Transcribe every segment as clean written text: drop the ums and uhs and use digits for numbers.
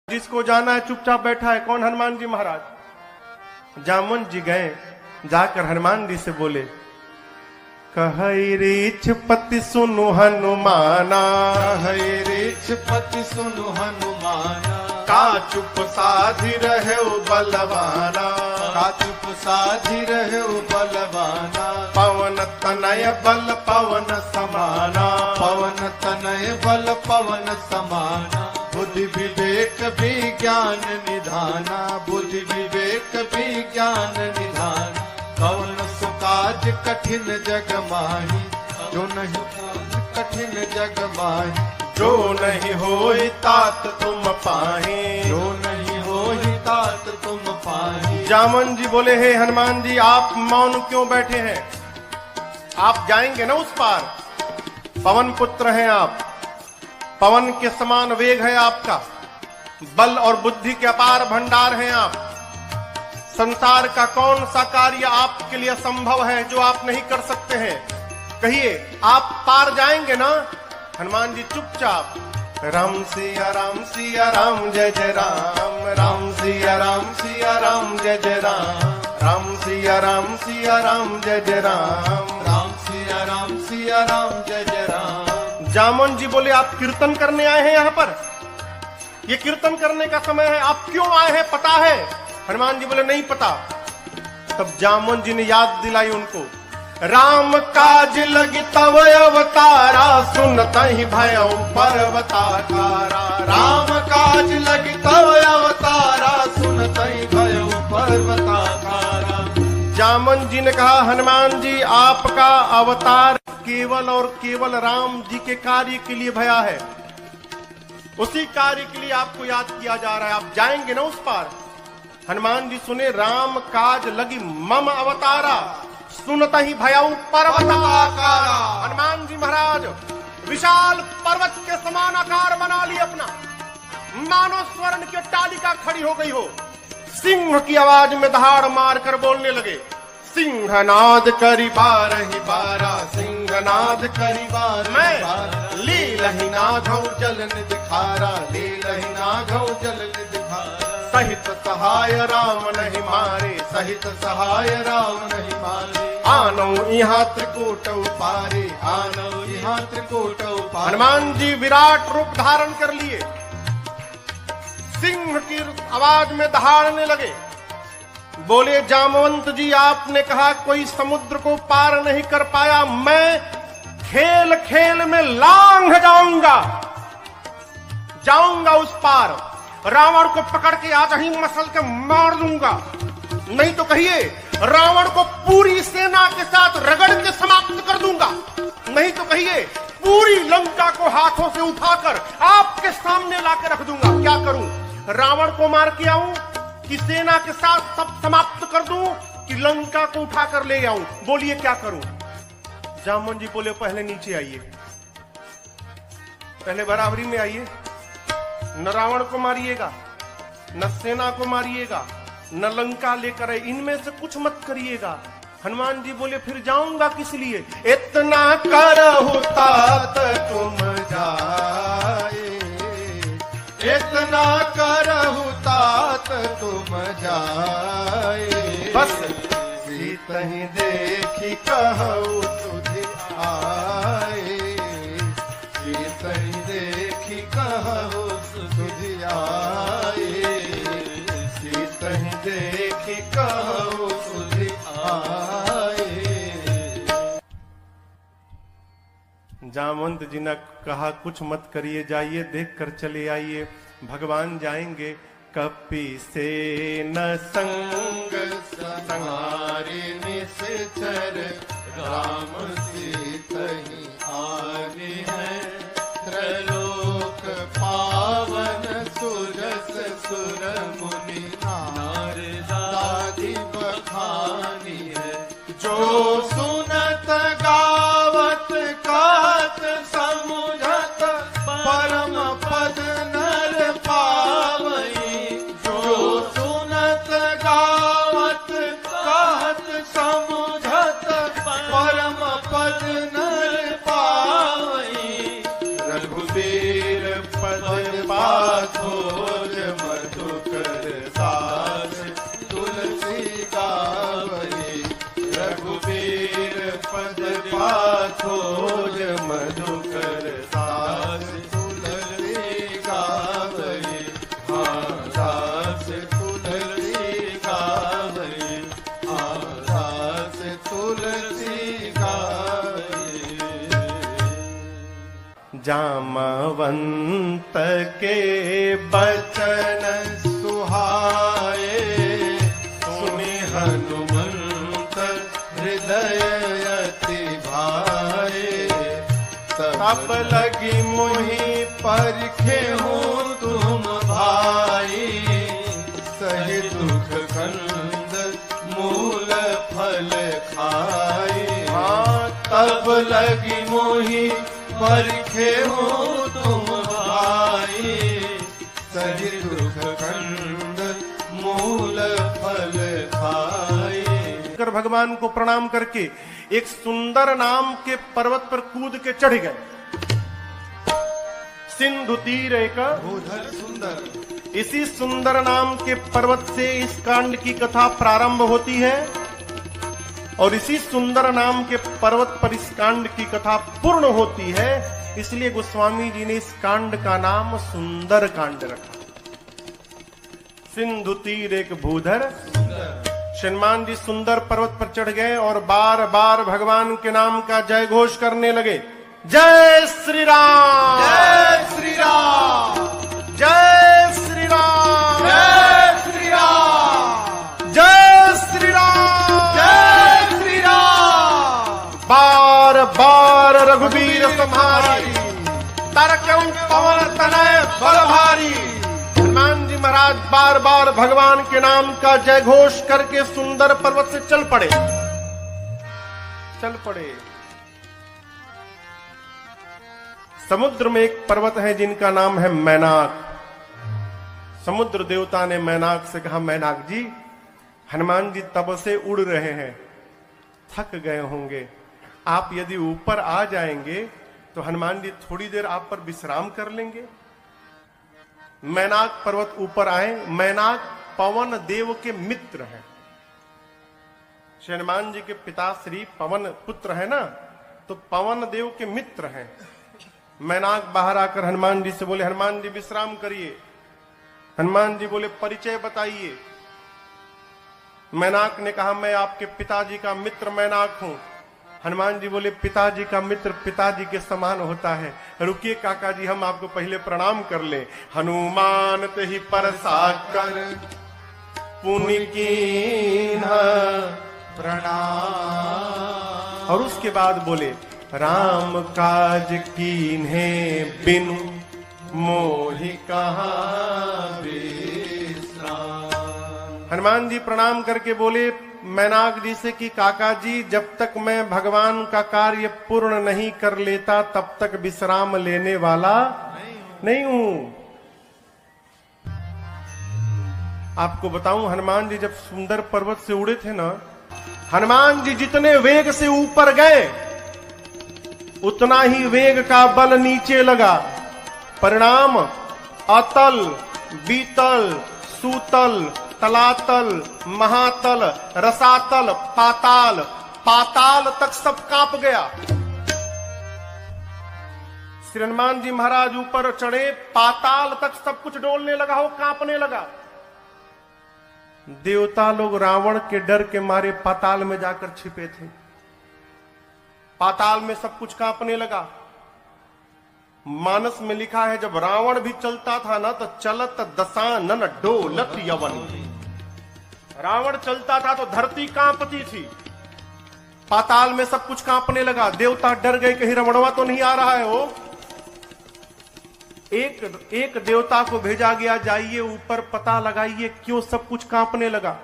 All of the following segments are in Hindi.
जिसको जाना है चुपचाप बैठा है। कौन? हनुमान जी महाराज। जामुन जी गए, जाकर हनुमान जी से बोले, कहई रीछ पति सुनु हनुमाना, कहई रीछ पति सुनु हनुमाना, का चुप साधि रहे बलवाना, का चुप साधि रहे बलवाना, पवन तनय बल पवन समाना, पवन तनय बल पवन समाना, बुद्धि विवेक विज्ञान निधाना, बुद्धि विवेक विज्ञान निधाना, कौन सुकाज कठिन जग माही, जो नहीं कठिन जग माही, जो नहीं होई तात तुम पाही, जो नहीं होई तात तुम पाही। जामुन जी बोले, हे हनुमान जी आप मौन क्यों बैठे हैं? आप जाएंगे ना उस पार, पवन पुत्र हैं आप, पवन के समान वेग है आपका, बल और बुद्धि के अपार भंडार हैं आप। संसार का कौन सा कार्य आपके लिए संभव है जो आप नहीं कर सकते हैं? कहिए, आप पार जाएंगे ना? हनुमान जी चुपचाप, राम सिया राम जय जय राम, राम सिया राम जय जय राम, राम सिया राम जय जय राम, राम सिया राम जय जय राम। जामुन जी बोले, आप कीर्तन करने आए हैं यहाँ पर? ये कीर्तन करने का समय है, आप क्यों आए हैं पता है? हनुमान जी बोले, नहीं पता। तब जामुन जी ने याद दिलाई उनको, राम काज लगी तव अवतारा, सुनता ही भयउ पर्वताकारा, राम काज लगी तव अवतारा, सुनता ही भयउ पर्वताकारा। जामुन जी ने कहा, हनुमान जी आपका अवतार केवल और केवल राम जी के कार्य के लिए भया है, उसी कार्य के लिए आपको याद किया जा रहा है, आप जाएंगे ना उस पार? हनुमान जी सुने, राम काज लगी मम अवतारा, सुनता ही भयउ पर्वताकारा। हनुमान जी महाराज विशाल पर्वत के समान आकार बना ली अपना, मानो स्वर्ण की अट्टालिका खड़ी हो गई हो। सिंह की आवाज में दहाड़ मारकर बोलने लगे, सिंहनाद करी बारहि बारा, सिंहनाद करी बारहि बारा, लीलहि नाधौ जलन दिखारा, लीलहि नाधौ जलन दिखारा, सहित सहाय राम नहीं मारे, सहित सहाय राम नहीं मारे, आनो यहाँ त्रिकूट पारे, आनो यहाँ त्रिकूट पारे। हनुमान जी विराट रूप धारण कर लिए, सिंह की आवाज में दहाड़ने लगे, बोले, जामवंत जी आपने कहा कोई समुद्र को पार नहीं कर पाया, मैं खेल खेल में लांघ जाऊंगा उस पार, रावण को पकड़ के आज ही मसल के मार दूंगा, नहीं तो कहिए रावण को पूरी सेना के साथ रगड़ के समाप्त कर दूंगा, नहीं तो कहिए पूरी लंका को हाथों से उठाकर आपके सामने लाकर रख दूंगा। क्या करूं? रावण को मार के आऊं कि सेना के साथ सब समाप्त कर दूं कि लंका को उठाकर ले आऊं? बोलिए क्या करूं? जामुन जी बोले, पहले नीचे आइए, पहले बराबरी में आइए, न रावण को मारिएगा, न सेना को मारिएगा, न लंका लेकर आए, इनमें से कुछ मत करिएगा। हनुमान जी बोले, फिर जाऊंगा किस लिए? इतना करहु तात तुम जाए, इतना करहु तात तुम जाए, बस सीतहि देखी कहु तुझ आए, सीतहि देखी कहु तुझ आए, सीतहि देखी कहु तुझ आए। जामवंत जी ने कहा, कुछ मत करिए, जाइए देख कर चले आइए, भगवान जाएंगे। कपि से न संग संहारे निश्चर, राम सीतहि आगे है, त्रैलोक पावन सुरस सुर मुनि, नारदादि बखानी है, जो सुनत गावत कहत समुझत, परम पद नर पावई, जो सुनत गावत कहत समुझत, परम पद नर पावई, रघुबीर पद पाथोर सास तुलसी गावई, रघुबीर पद पाछोज मधुकर सास तुलसी गावई, हाँ सास तुलसी गावई, हाँ सास तुलसी गावई। जामवंत के बचन सुहाए, सुनि हनुमंत हृदय अति भाए, तब लगी मोहि परखे हो तुम भाई, सही दुख कंद मूल फल खाए, हाँ तब लगी मोहि परखे हो तुम भाई, सही दुख कंद मूल फल खाए। कर भगवान को प्रणाम करके एक सुंदर नाम के पर्वत पर कूद के चढ़ गए। सिंधु तीर एक भूधर सुंदर, इसी सुंदर नाम के पर्वत से इस कांड की कथा प्रारंभ होती है और इसी सुंदर नाम के पर्वत पर इस कांड की कथा पूर्ण होती है। इसलिए गोस्वामी जी ने इस कांड का नाम सुंदर कांड रखा। सिंधु तीर एक भूधर, हनुमान जी सुंदर पर्वत पर चढ़ गए और बार बार भगवान के नाम का जय घोष करने लगे। जय श्री राम, जय श्री राम, जय श्री राम, जय श्री राम, जय श्री राम, जय श्री राम। बार बार रघुबीर तुम्हारी, तारकं पवन तनय बल भारी। हनुमान जी महाराज बार बार भगवान के नाम का जय घोष करके सुंदर पर्वत से चल पड़े। समुद्र में एक पर्वत है जिनका नाम है मैनाक। समुद्र देवता ने मैनाक से कहा, मैनाक जी, हनुमान जी तब से उड़ रहे हैं, थक गए होंगे, आप यदि ऊपर आ जाएंगे तो हनुमान जी थोड़ी देर आप पर विश्राम कर लेंगे। मैनाक पर्वत ऊपर आए। मैनाक पवन देव के मित्र हैं। हनुमान जी के पिता श्री पवन पुत्र है ना, तो पवन देव के मित्र हैं। मैनाक बाहर आकर हनुमान जी से बोले, हनुमान जी विश्राम करिए। हनुमान जी बोले, परिचय बताइए। मैनाक ने कहा, मैं आपके पिताजी का मित्र मैनाक हूं। हनुमान जी बोले, पिताजी का मित्र पिताजी के समान होता है, रुकिए काका जी, हम आपको पहले प्रणाम कर ले। हनुमान ते ही परसा कर पुनि कीन्हा प्रणाम। और उसके बाद बोले, राम काज कीन्हे बिनु मोहि कहाँ विश्राम। हनुमान जी प्रणाम करके बोले मैनाक जी से कि काका जी, जब तक मैं भगवान का कार्य पूर्ण नहीं कर लेता तब तक विश्राम लेने वाला नहीं हूं। आपको बताऊं, हनुमान जी जब सुंदर पर्वत से उड़े थे ना, हनुमान जी जितने वेग से ऊपर गए उतना ही वेग का बल नीचे लगा। परिणाम अतल, बीतल, सूतल, तलातल, महातल, रसातल, पाताल, पाताल तक सब कांप गया। श्री हनुमान जी महाराज ऊपर चढ़े, पाताल तक सब कुछ डोलने लगा हो, कांपने लगा। देवता लोग रावण के डर के मारे पाताल में जाकर छिपे थे। पाताल में सब कुछ कांपने लगा। मानस में लिखा है, जब रावण भी चलता था ना तो चलत दशानन डोलत यवन। रावण चलता था तो धरती कांपती थी। पाताल में सब कुछ कांपने लगा। देवता डर गए, कहीं रावणवा तो नहीं आ रहा है। वो एक देवता को भेजा गया, जाइए ऊपर पता लगाइए क्यों सब कुछ कांपने लगा।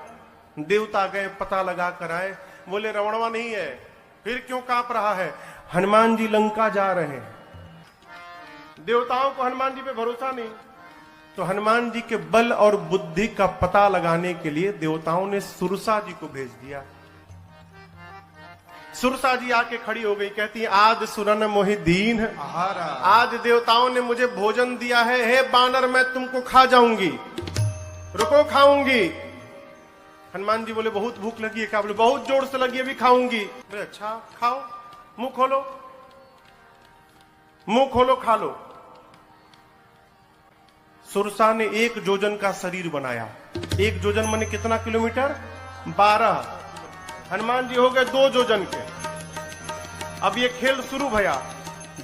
देवता गए, पता लगा कर आए, बोले रावणवा नहीं है। फिर क्यों कांप रहा है? हनुमान जी लंका जा रहे हैं। देवताओं को हनुमान जी पे भरोसा नहीं, तो हनुमान जी के बल और बुद्धि का पता लगाने के लिए देवताओं ने सुरसा जी को भेज दिया। सुरसा जी आके खड़ी हो गई, कहती है, आज सुरन मोहि दीन, आज देवताओं ने मुझे भोजन दिया है, हे बानर मैं तुमको खा जाऊंगी। रुको खाऊंगी। हनुमान जी बोले बहुत भूख लगी है क्या? बोले बहुत जोर से लगी है, अभी खाऊंगी। बोले अच्छा खाओ, मुंह खोलो, मुंह खोलो, खा लो। सुरसा ने 1 जोजन का शरीर बनाया। 1 जोजन माने कितना किलोमीटर? 12। हनुमान जी हो गए 2 जोजन के। अब ये खेल शुरू भया।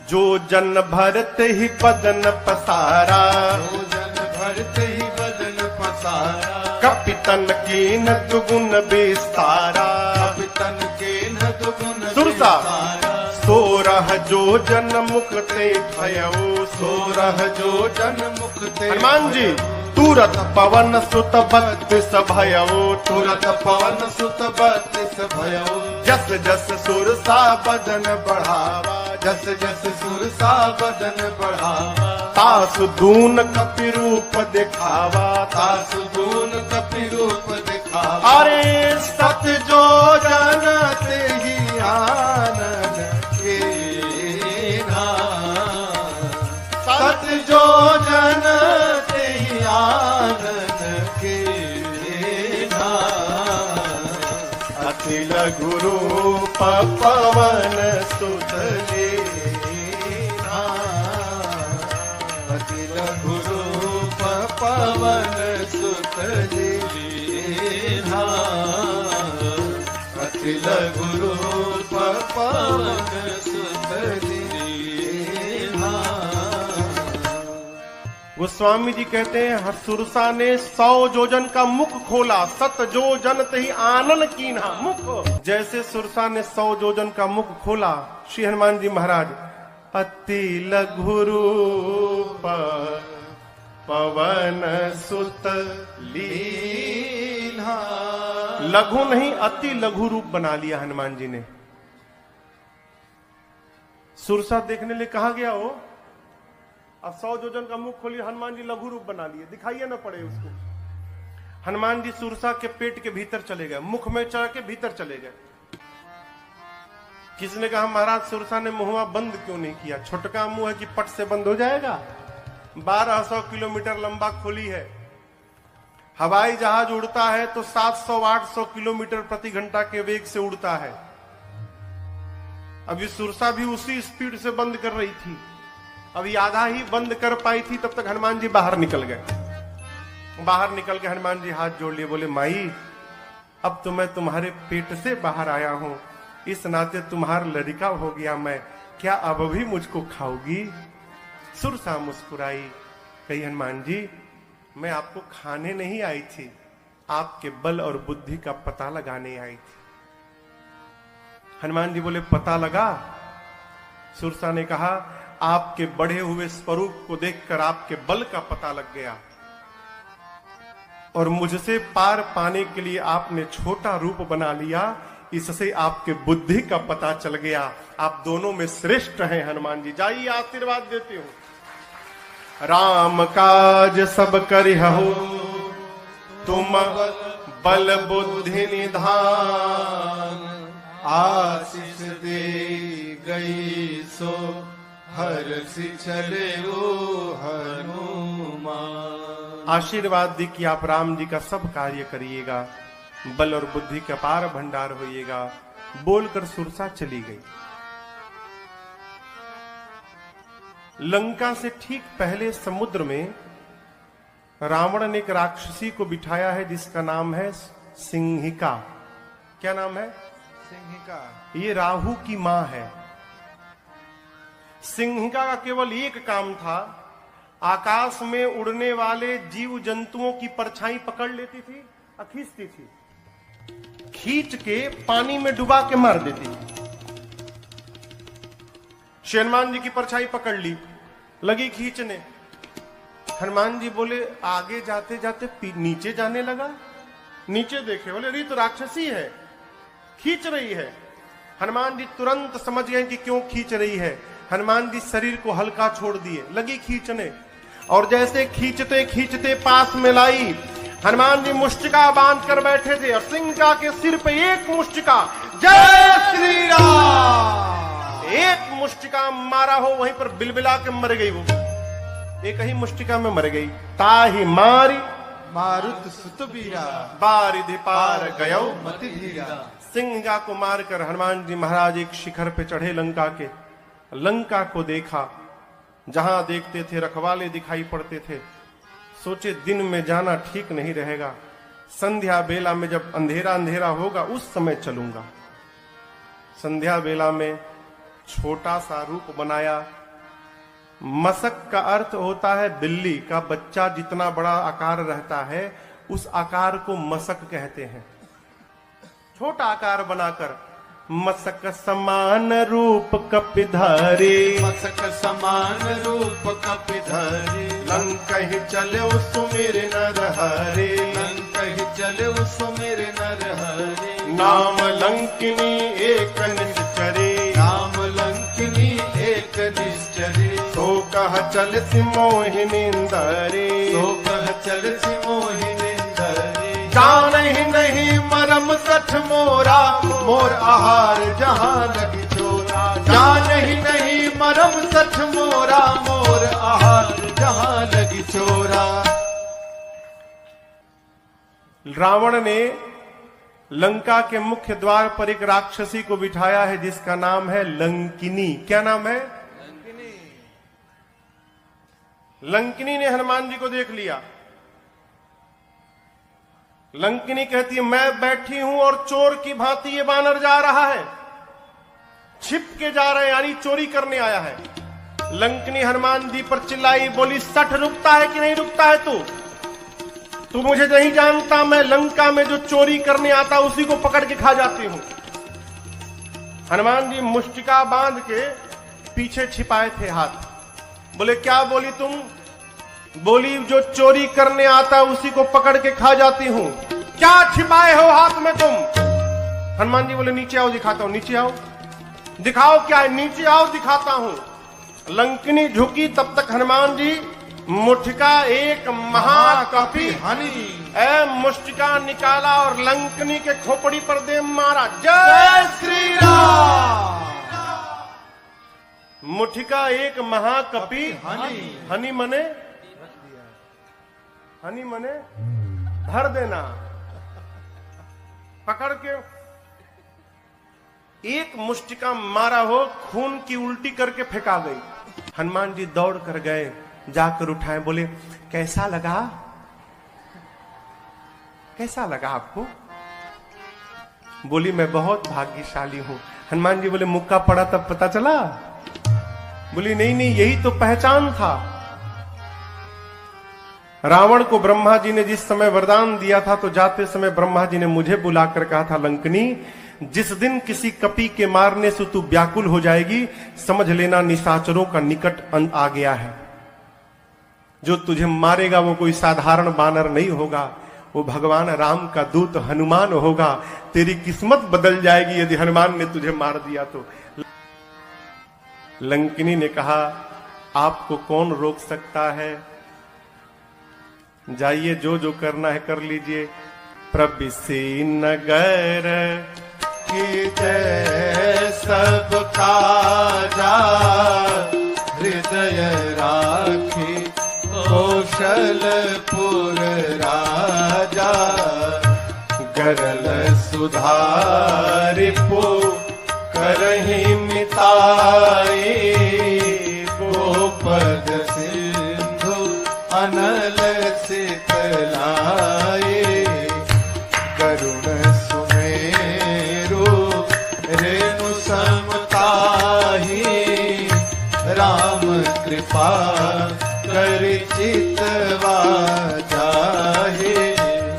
जोजन भरते ही बदन पसारा, जोजन भरते ही बदन पसारा, कपितन की न दुगुन बेस्तारा। कपितन के न दुगुन सुरसा बेसारा, 16 जोजन मुक्ते भयऊ। 16 जोजन मुक्ते हनुमान जी तुरत पवन सुत 32 भयऊ। तुरत पवन सुत 32 भयो। जस जस सुरसा बदन बढ़ावा, जस जस सुरसा बदन बढ़ावा, तासु दून कपि रूप दिखावा। तासु दून कपि रूप दिखावा। अरे सत जो जनते ही आनंद के सत जो जनते ही आनंद के अखिल गुरु पवन सुत लेना, अखिल गुरु पवन सुत लेना, अखिल गुरु पवन सुत लेना। गोस्वामी जी कहते हैं सुरसा ने 100 जोजन का मुख खोला, 7 जोजन तही आनन कीन्हा। मुख जैसे सुरसा ने 100 जोजन का मुख खोला, श्री हनुमान जी महाराज अति लघु रूप पवन सुत लीना। लघु नहीं अति लघु रूप बना लिया हनुमान जी ने। सुरसा देखने लिए कहा गया हो, अब 100 जोजन का मुख खोलिए, हनुमान जी लघु रूप बना लिए, दिखाइए ना पड़े उसको। हनुमान जी सुरसा के पेट के भीतर चले गए, मुख में चढ़ के भीतर चले गए। किसने कहा महाराज सुरसा ने मुंह बंद क्यों नहीं किया? छोटका मुंह है कि पट से बंद हो जाएगा? 1200 किलोमीटर लंबा खोली है। हवाई जहाज उड़ता है तो 700-800 किलोमीटर प्रति घंटा के वेग से उड़ता है। अभी सुरसा भी उसी स्पीड से बंद कर रही थी, अभी आधा ही बंद कर पाई थी, तब तक हनुमान जी बाहर निकल गए। बाहर निकल के हनुमान जी हाथ जोड़ लिए, बोले माई अब तो मैं तुम्हारे पेट से बाहर आया हूं, इस नाते तुम्हारा लड़का हो गया मैं, क्या अब भी मुझको खाओगी? सुरसा मुस्कुराई, कही हनुमान जी मैं आपको खाने नहीं आई थी, आपके बल और बुद्धि का पता लगाने आई थी। हनुमान जी बोले पता लगा? सुरसा ने कहा आपके बढ़े हुए स्वरूप को देखकर आपके बल का पता लग गया, और मुझसे पार पाने के लिए आपने छोटा रूप बना लिया, इससे आपके बुद्धि का पता चल गया। आप दोनों में श्रेष्ठ हैं हनुमान जी। जाइए आशीर्वाद देते हो। राम काज सब करिहु तुम बल बुद्धि निधान, आशीष दे गई सो हर्षि चले वो हनुमान। आशीर्वाद दी कि आप राम जी का सब कार्य करिएगा, बल और बुद्धि का पार भंडार होइएगा। बोलकर सुरसा चली गई। लंका से ठीक पहले समुद्र में रावण ने एक राक्षसी को बिठाया है जिसका नाम है सिंहिका। क्या नाम है? सिंहिका। ये राहु की मां है। सिंहिका का केवल एक काम था, आकाश में उड़ने वाले जीव जंतुओं की परछाई पकड़ लेती थी और खींचती थी, खींच के पानी में डुबा के मार देती थी। हनुमान जी की परछाई पकड़ ली, लगी खींचने। हनुमान जी बोले आगे जाते जाते नीचे जाने लगा। नीचे देखे, बोले अरे तो राक्षसी है, खींच रही है। हनुमान जी तुरंत समझ गए कि क्यों खींच रही है। हनुमान जी शरीर को हल्का छोड़ दिए, लगी खींचने, और जैसे खींचते खींचते पास में लाई। हनुमान जी मुष्टिका बांध कर बैठे थे और सिंहिका के सिर पे एक मुष्टिका, जय श्री राम, एक मुष्टिका मारा हो, वहीं पर बिलबिला के मर गई। वो एक ही मुष्टिका में मर गई। ताही मारी मारुत सुत बीरा बारिधि पार गयो मति धीरा। सिंह को मारकर हनुमान जी महाराज एक शिखर पे चढ़े लंका के। लंका को देखा, जहां देखते थे रखवाले दिखाई पड़ते थे। सोचे दिन में जाना ठीक नहीं रहेगा, संध्या बेला में जब अंधेरा अंधेरा होगा उस समय चलूंगा। संध्या बेला में छोटा सा रूप बनाया। मसक का अर्थ होता है बिल्ली का बच्चा जितना बड़ा आकार रहता है उस आकार को मसक कहते हैं। छोटा आकार बनाकर मसक समान रूप कपिधारी, मसक समान रूप कपिधारी। लंकहि चले सुमिर नर हरे, लंकहि चले सुमिर नर हरे। नाम लंकिनी एक निश्चरे, नाम लंकिनी एक निश्चरे। तो कह चलति मोहिनींदरे, तो कह चलति मोहिनींदरे। जानहि नहीं मरम सठ मोरा, मोर आहार जहां लगी चोरा। जानहि नहीं मरम सठ मोरा, मोर आहार जहां लगी चोरा। रावण ने लंका के मुख्य द्वार पर एक राक्षसी को बिठाया है जिसका नाम है लंकिनी। क्या नाम है? लंकिनी ने हनुमान जी को देख लिया। लंकिनी कहती है मैं बैठी हूं और चोर की भांति ये बानर जा रहा है, छिप के जा रहे हैं, यानी चोरी करने आया है। लंकिनी हनुमान जी पर चिल्लाई, बोली सठ रुकता है कि नहीं रुकता है तू मुझे नहीं जानता, मैं लंका में जो चोरी करने आता उसी को पकड़ के खा जाती हूं। हनुमान जी मुष्टिका बांध के पीछे छिपाए थे हाथ। बोले क्या बोली तुम? बोली जो चोरी करने आता उसी को पकड़ के खा जाती हूं। क्या छिपाए हो हाथ में तुम? हनुमान जी बोले नीचे आओ दिखाता हूं। नीचे आओ, दिखाओ क्या है? नीचे आओ दिखाता हूं। लंकिनी झुकी, तब तक हनुमान जी मुठिका एक महाकपि हनि मुष्टिका निकाला और लंकिनी के खोपड़ी पर दे मारा। जय श्री राम। मुठिका एक महाकपि हनि, हनि मने हनी मने धर देना। पकड़ के एक मुष्टिका मारा हो, खून की उल्टी करके फेंका गई। हनुमान जी दौड़ कर गए, जाकर उठाए, बोले कैसा लगा? कैसा लगा आपको? बोली मैं बहुत भाग्यशाली हूं। हनुमान जी बोले मुक्का पड़ा तब पता चला? बोली नहीं नहीं, यही तो पहचान था। रावण को ब्रह्मा जी ने जिस समय वरदान दिया था तो जाते समय ब्रह्मा जी ने मुझे बुलाकर कहा था लंकिनी जिस दिन किसी कपि के मारने से तू व्याकुल हो जाएगी समझ लेना निशाचरों का निकट आ गया है। जो तुझे मारेगा वो कोई साधारण बानर नहीं होगा, वो भगवान राम का दूत हनुमान होगा। तेरी किस्मत बदल जाएगी यदि हनुमान ने तुझे मार दिया तो। लंकिनी ने कहा आपको कौन रोक सकता है, जाइए जो जो करना है कर लीजिए। प्रबिसी नगर की जय सब काजा, हृदय राखी कौशलपुर राजा। गरल सुधारिपो करहि मिताई, गोपद सिंधु अनल सितलाए। करुण सुमेरु रेणु समताही, राम कृपा कर चितवा जाहे।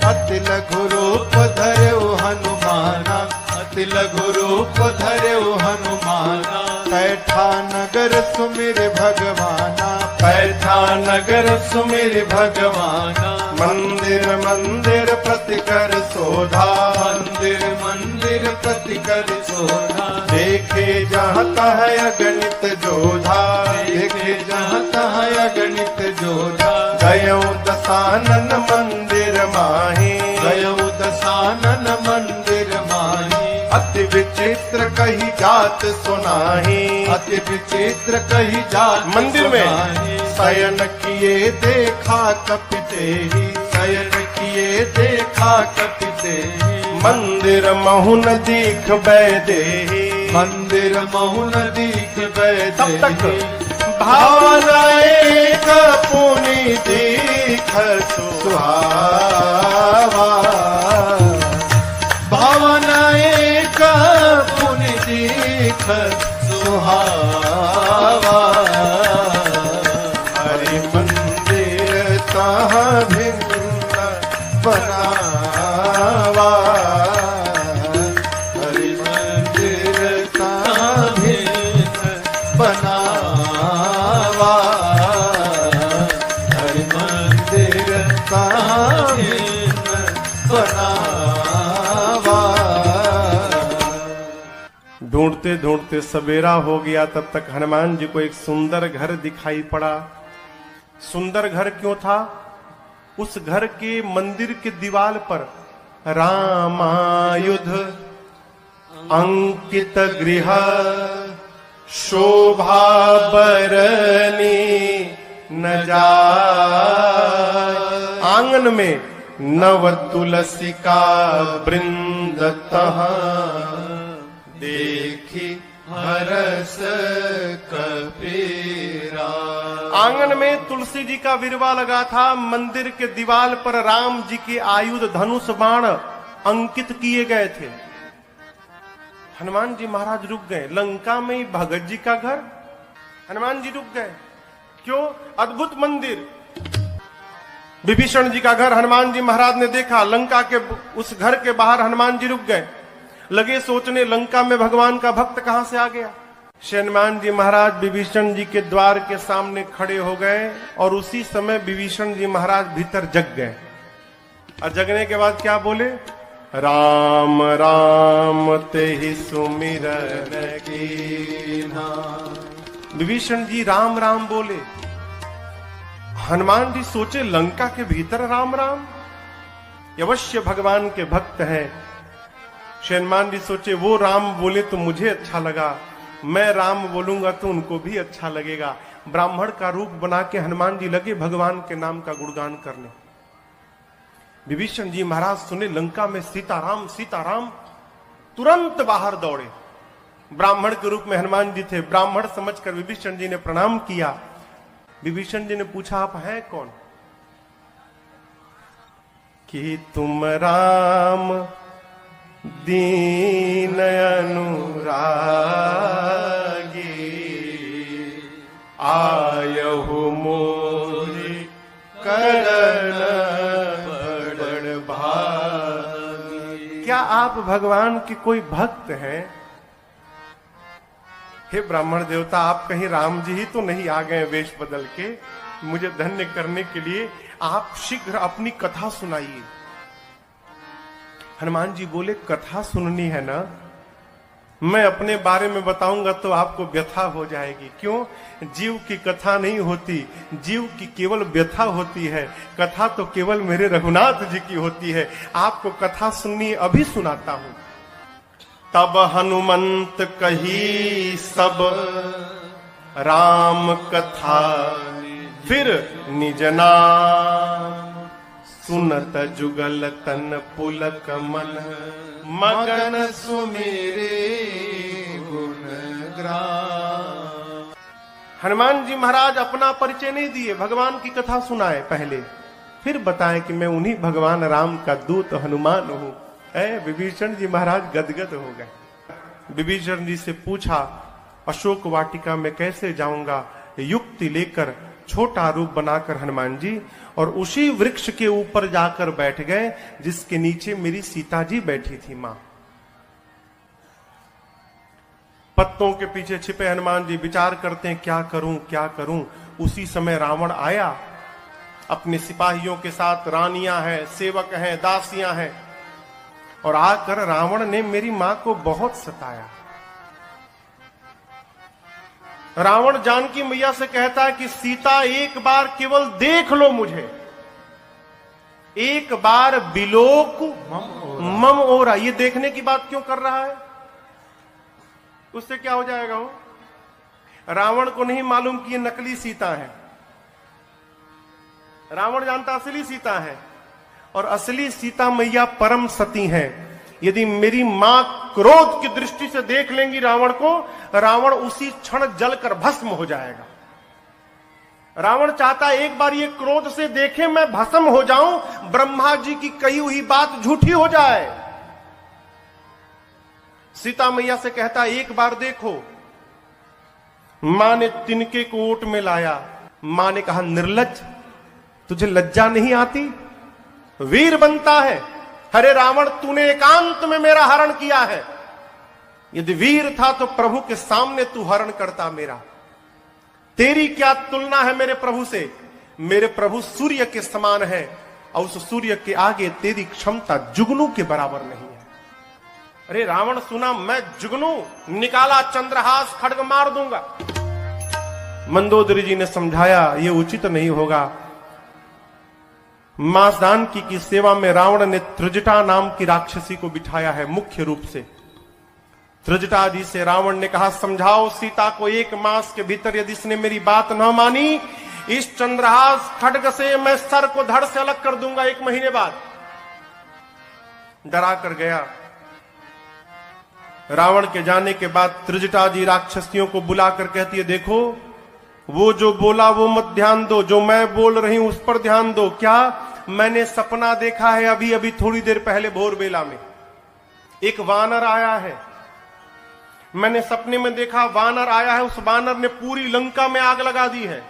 अति लघु रूप धर्यो हनुमाना, अति लघु रूप धर्यो हनुमाना। पैठा नगर सुमिर भगवाना, पैठा नगर सुमिर भगवाना। मंदिर मंदिर प्रतिकर शोधा, मंदिर मंदिर प्रतिकर शोधा। देखे जहाँ तह अगणित जोधा, देखे जहाँ तह अगणित जोधा। गयो दसानन मंदिर माही, गयो दसानन मंदिर माही। अति विचित्र कही जात सुनाही, अति विचित्र कही जात मंदिर में शयन किए देखा कपि तेहि, शयन ताकत दे, मंदिर महुन दीख बैदे, मंदिर महुन दीख बैदे। तब तक भावना एक पुनि दीख सुहावा, भावना एक पुनि दीख सुहावा। हरि मंदिर तहाँ भिन्न बनावा, हरि मंदिर तहाँ भिन्न बनावा, हरि मंदिर तहाँ भिन्न बनावा। ढूंढते ढूंढते सवेरा हो गया। तब तक हनुमान जी को एक सुंदर घर दिखाई पड़ा। सुंदर घर क्यों था? उस घर के मंदिर के दीवार पर रामायुध अंकित गृह शोभा बरनी न जाय। आंगन में नव तुलसी का वृंद तहाँ देखी हरस कबीरा। आंगन में तुलसी जी का विरवा लगा था। मंदिर के दीवार पर राम जी के आयुध धनुष बाण अंकित किए गए थे। हनुमान जी महाराज रुक गए। लंका में ही भगत जी का घर, हनुमान जी रुक गए। क्यों? अद्भुत मंदिर। विभीषण जी का घर हनुमान जी महाराज ने देखा। लंका के उस घर के बाहर हनुमान जी रुक गए। लगे सोचने, लंका में भगवान का भक्त कहां से आ गया। हनुमान जी महाराज विभीषण जी के द्वार के सामने खड़े हो गए और उसी समय विभीषण जी महाराज भीतर जग गए। और जगने के बाद क्या बोले? राम राम ते ही सुमिरन कीन्हा। विभीषण जी राम राम बोले। हनुमान जी सोचे, लंका के भीतर राम राम, अवश्य भगवान के भक्त हैं। हनुमान जी सोचे, वो राम बोले तो मुझे अच्छा लगा, मैं राम बोलूंगा तो उनको भी अच्छा लगेगा। ब्राह्मण का रूप बना के हनुमान जी लगे भगवान के नाम का गुणगान करने। विभीषण जी महाराज सुने लंका में सीताराम सीताराम, तुरंत बाहर दौड़े। ब्राह्मण के रूप में हनुमान जी थे। ब्राह्मण समझकर विभीषण जी ने प्रणाम किया। विभीषण जी ने पूछा, आप हैं कौन? कि तुम राम दीन अनुरागी, आयहु मोहि करण बड़ भागी। क्या आप भगवान के कोई भक्त हैं? हे ब्राह्मण देवता, आप कहीं राम जी ही तो नहीं आ गए वेश बदल के मुझे धन्य करने के लिए? आप शीघ्र अपनी कथा सुनाइए। हनुमान जी बोले, कथा सुननी है ना? मैं अपने बारे में बताऊंगा तो आपको व्यथा हो जाएगी। क्यों? जीव की कथा नहीं होती, जीव की केवल व्यथा होती है। कथा तो केवल मेरे रघुनाथ जी की होती है। आपको कथा सुननी, अभी सुनाता हूं। तब हनुमंत कही सब राम कथा, फिर निज नाम सुनत जुगल तन पुलक मन, मगन सुमेरे गुण ग्राम। हनुमान जी महाराज अपना परिचय नहीं दिए, भगवान की कथा सुनाए पहले, फिर बताएं कि मैं उन्हीं भगवान राम का दूत हनुमान हूं। विभीषण जी महाराज गदगद हो गए। विभीषण जी से पूछा, अशोक वाटिका में कैसे जाऊंगा? युक्ति लेकर छोटा रूप बनाकर हनुमान जी और उसी वृक्ष के ऊपर जाकर बैठ गए जिसके नीचे मेरी सीता जी बैठी थी मां। पत्तों के पीछे छिपे हनुमान जी विचार करते हैं, क्या करूं क्या करूं। उसी समय रावण आया अपने सिपाहियों के साथ। रानियां हैं, सेवक हैं, दासियां हैं, और आकर रावण ने मेरी मां को बहुत सताया। रावण जानकी मैया से कहता है कि सीता एक बार केवल देख लो मुझे, एक बार बिलोक मम ओरा। ये देखने की बात क्यों कर रहा है? उससे क्या हो जाएगा? वो रावण को नहीं मालूम कि ये नकली सीता है। रावण जानता असली सीता है। और असली सीता मैया परम सती हैं। यदि मेरी मां क्रोध की दृष्टि से देख लेंगी रावण को, रावण उसी क्षण जलकर भस्म हो जाएगा। रावण चाहता है एक बार ये क्रोध से देखे, मैं भस्म हो जाऊं, ब्रह्मा जी की कही हुई बात झूठी हो जाए। सीता मैया से कहता एक बार देखो। मां ने तिनके को ओट में लाया। मां ने कहा निर्लज्ज, तुझे लज्जा नहीं आती? वीर बनता है। अरे रावण, तूने एकांत में मेरा हरण किया है। यदि वीर था तो प्रभु के सामने तू हरण करता मेरा। तेरी क्या तुलना है मेरे प्रभु से? मेरे प्रभु सूर्य के समान है और उस सूर्य के आगे तेरी क्षमता जुगनू के बराबर नहीं है। अरे रावण सुना, मैं जुगनू, निकाला चंद्रहास, खड्ग मार दूंगा। मंदोदरी जी ने समझाया ये उचित नहीं होगा। मां जानकी की सेवा में रावण ने त्रिजटा नाम की राक्षसी को बिठाया है मुख्य रूप से। त्रिजटा जी से रावण ने कहा समझाओ सीता को, 1 मास के भीतर यदि इसने मेरी बात न मानी, इस चंद्रहास खड्ग से मैं सर को धड़ से अलग कर दूंगा 1 महीने बाद। डरा कर गया। रावण के जाने के बाद त्रिजटा जी राक्षसियों को बुलाकर कहती है देखो, वो जो बोला वो मत ध्यान दो, जो मैं बोल रही हूं उस पर ध्यान दो। क्या? मैंने सपना देखा है अभी अभी थोड़ी देर पहले भोर बेला में। एक वानर आया है। मैंने सपने में देखा वानर आया है। उस वानर ने पूरी लंका में आग लगा दी है,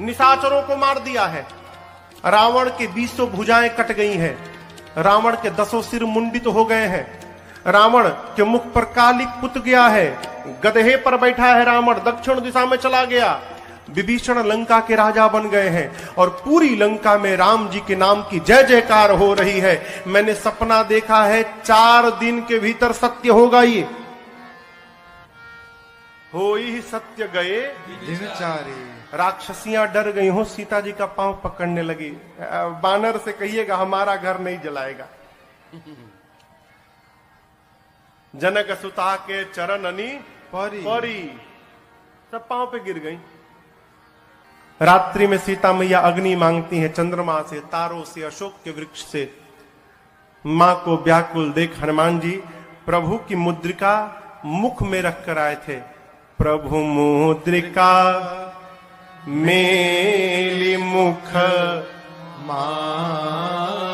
निशाचरों को मार दिया है। रावण के 20 भुजाएं कट गई हैं। रावण के 10 सिर मुंडित हो गए हैं। रावण के मुख पर कालिक पुत गया है। गधे पर बैठा है रावण, दक्षिण दिशा में चला गया। विभीषण लंका के राजा बन गए हैं और पूरी लंका में राम जी के नाम की जय जयकार हो रही है। मैंने सपना देखा है 4 दिन के भीतर सत्य होगा। ये हो ही सत्य गए दिनचारी। राक्षसियां डर गई हो, सीता जी का पांव पकड़ने लगी। बानर से कहिएगा हमारा घर नहीं जलाएगा। जनक सुता के चरण अनी परी सब पांव पे गिर गई। रात्रि में सीता मैया अग्नि मांगती हैं, चंद्रमा से, तारों से, अशोक के वृक्ष से। मां को व्याकुल देख हनुमान जी प्रभु की मुद्रिका मुख में रख कर आए थे। प्रभु मुद्रिका मेली मुख माही,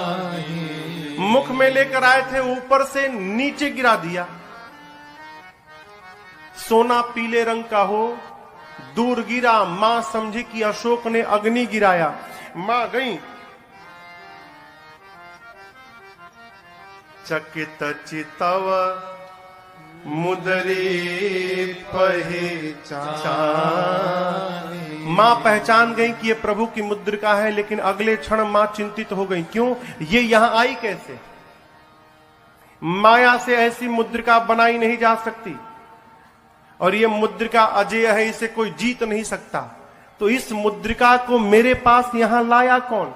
मुख में लेकर आए थे, ऊपर से नीचे गिरा दिया। सोना पीले रंग का हो, दूर गिरा। मां समझी कि अशोक ने अग्नि गिराया। मां गई, चकित चितव मुदरी पहचान। मां पहचान गई कि ये प्रभु की मुद्रिका है, लेकिन अगले क्षण मां चिंतित हो गई। क्यों? ये यहां आई कैसे? माया से ऐसी मुद्रिका बनाई नहीं जा सकती और ये मुद्रिका अजेय है, इसे कोई जीत नहीं सकता। तो इस मुद्रिका को मेरे पास यहां लाया कौन?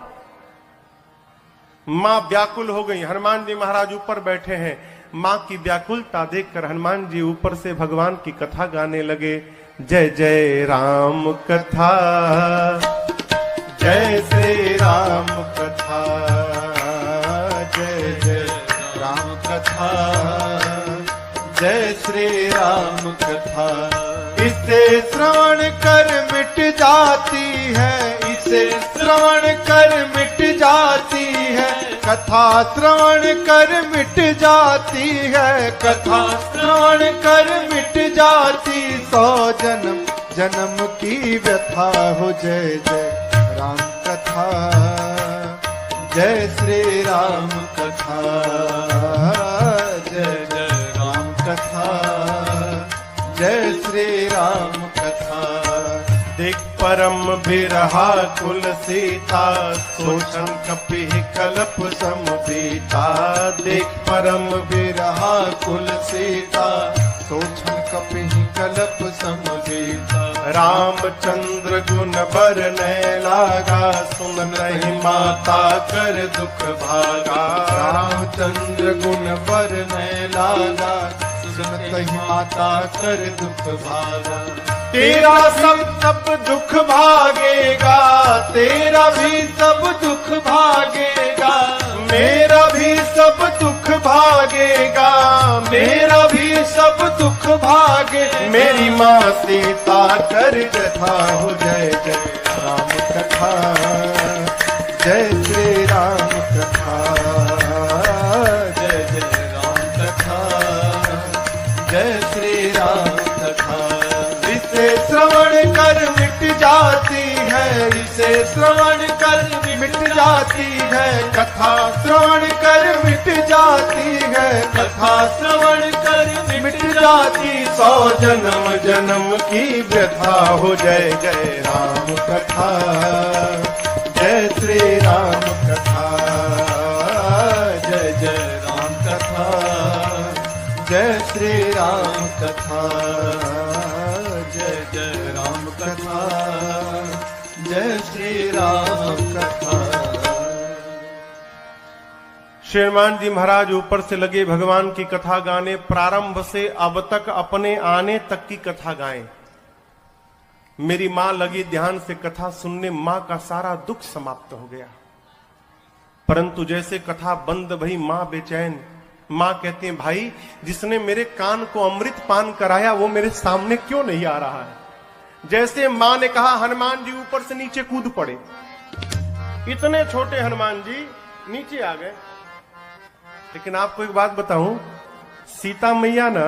मां व्याकुल हो गई। हनुमान जी महाराज ऊपर बैठे हैं। मां की व्याकुलता देखकर हनुमान जी ऊपर से भगवान की कथा गाने लगे। जय जय राम कथा, जय श्री राम कथा, जय जय राम कथा, जय श्री राम कथा। इसे श्रवण कर मिट जाती है, इसे श्रवण कर मिट जाती है, कथा श्रवण कर मिट जाती है, कथा श्रवण कर मिट जाती। 100 जन्म जन्म की व्यथा हो। जय जय राम कथा, जय श्री राम कथा, जय जय राम कथा, जय श्री राम कथा। देख परम बिरहा कुल सीता, सोचन कपि कल्प समबीता। देख परम बिरहा कुल सीता, सोचन कपि कल्प समबीता। रामचंद्र गुण बरनै लागा, सुनहि माता कर दुख भागा। रामचंद्र गुण बरनै लागा, सुनहि माता कर दुख भागा। तेरा सब दुख भागेगा, तेरा भी सब दुख भागेगा, मेरा भी सब दुख भागेगा, मेरा भी सब दुख भागे। मेरी माँ सीता कर कथा हो, जय जय राम कथा, जय श्री राम कथा, जय जय राम कथा, जय श्री राम कथा। इसे श्रवण कर मिट जाती है, इसे श्रवण कर मिट जाती है, कथा श्रवण कर मिट जाती है, कथा श्रवण कर मिट जाती। 100 जन्म जन्म की व्यथा हो, जय जय राम कथा, जय श्री राम कथा, जय जय राम कथा, जय श्री राम कथा, जय जय राम कथा, जय श्री राम कथा। श्री हनुमान जी महाराज ऊपर से लगे भगवान की कथा गाने, प्रारंभ से अब तक अपने आने तक की कथा गाएं। मेरी मां लगी ध्यान से कथा सुनने, मां का सारा दुख समाप्त हो गया। परंतु जैसे कथा बंद भई मां बेचैन। मां कहती है, भाई जिसने मेरे कान को अमृत पान कराया वो मेरे सामने क्यों नहीं आ रहा है। जैसे मां ने कहा, हनुमान जी ऊपर से नीचे कूद पड़े। इतने छोटे हनुमान जी नीचे आ गए। लेकिन आपको एक बात बताऊं, सीता मैया ना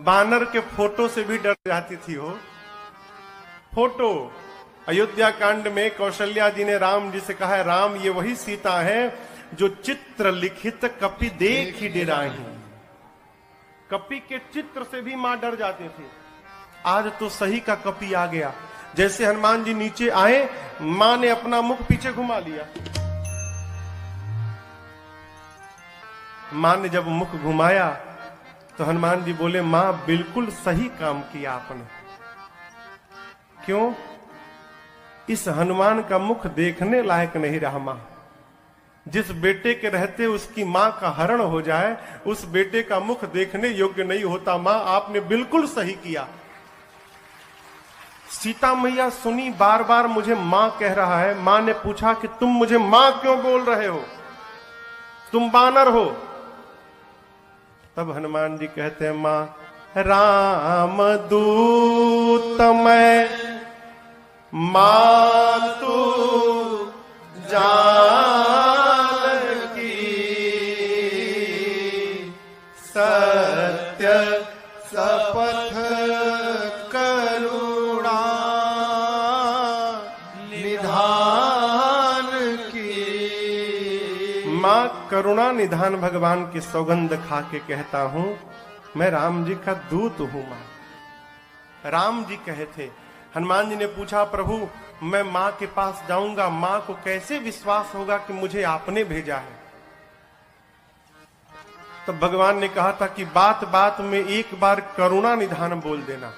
बानर के फोटो से भी डर जाती थी। हो फोटो, अयोध्या कांड में कौशल्या जी ने राम जी से कहा है, राम ये वही सीता है जो चित्र लिखित कपि देख ही डराही। कपि के चित्र से भी मां डर जाती थी। आज तो सही का कपि आ गया। जैसे हनुमान जी नीचे आए, मां ने अपना मुख पीछे घुमा लिया। मां ने जब मुख घुमाया तो हनुमान जी बोले, मां बिल्कुल सही काम किया आपने। क्यों? इस हनुमान का मुख देखने लायक नहीं रहा। मां, जिस बेटे के रहते उसकी मां का हरण हो जाए, उस बेटे का मुख देखने योग्य नहीं होता। मां, आपने बिल्कुल सही किया। सीता मैया सुनी, बार बार मुझे मां कह रहा है। मां ने पूछा कि तुम मुझे मां क्यों बोल रहे हो, तुम बानर हो। तब हनुमान जी कहते हैं, मां राम दूत मैं, मां तू जानकी, सत्य सपथ करुणा निधान की। मां करुणा निधान भगवान की सौगंध खा के कहता हूं, मैं राम जी का दूत हूं। मां, राम जी कहे थे। हनुमान जी ने पूछा, प्रभु मैं मां के पास जाऊंगा, मां को कैसे विश्वास होगा कि मुझे आपने भेजा है। तो भगवान ने कहा था कि बात बात में एक बार करुणा निधान बोल देना।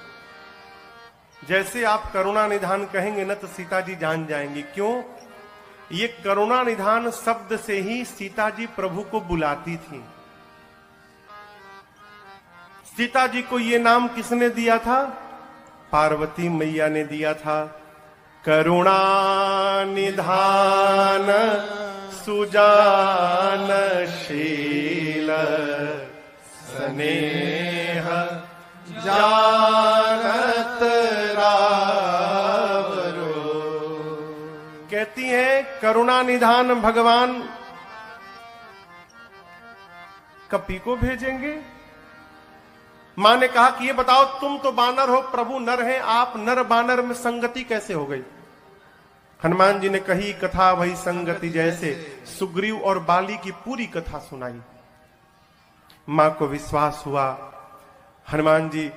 जैसे आप करुणा निधान कहेंगे ना तो सीता जी जान जाएंगी। क्यों? ये करुणा निधान शब्द से ही सीता जी प्रभु को बुलाती थी। सीता जी को ये नाम किसने दिया था? पार्वती मैया ने दिया था। करुणा निधान सुजान शील स्नेह जानत रावरो। कहती हैं करुणा निधान भगवान कपि को भेजेंगे। मां ने कहा कि ये बताओ, तुम तो बानर हो, प्रभु नर हैं, आप नर बानर में संगति कैसे हो गई? हनुमान जी ने कही कथा वही संगति जैसे, सुग्रीव और बाली की पूरी कथा सुनाई। मां को विश्वास हुआ। हनुमान जी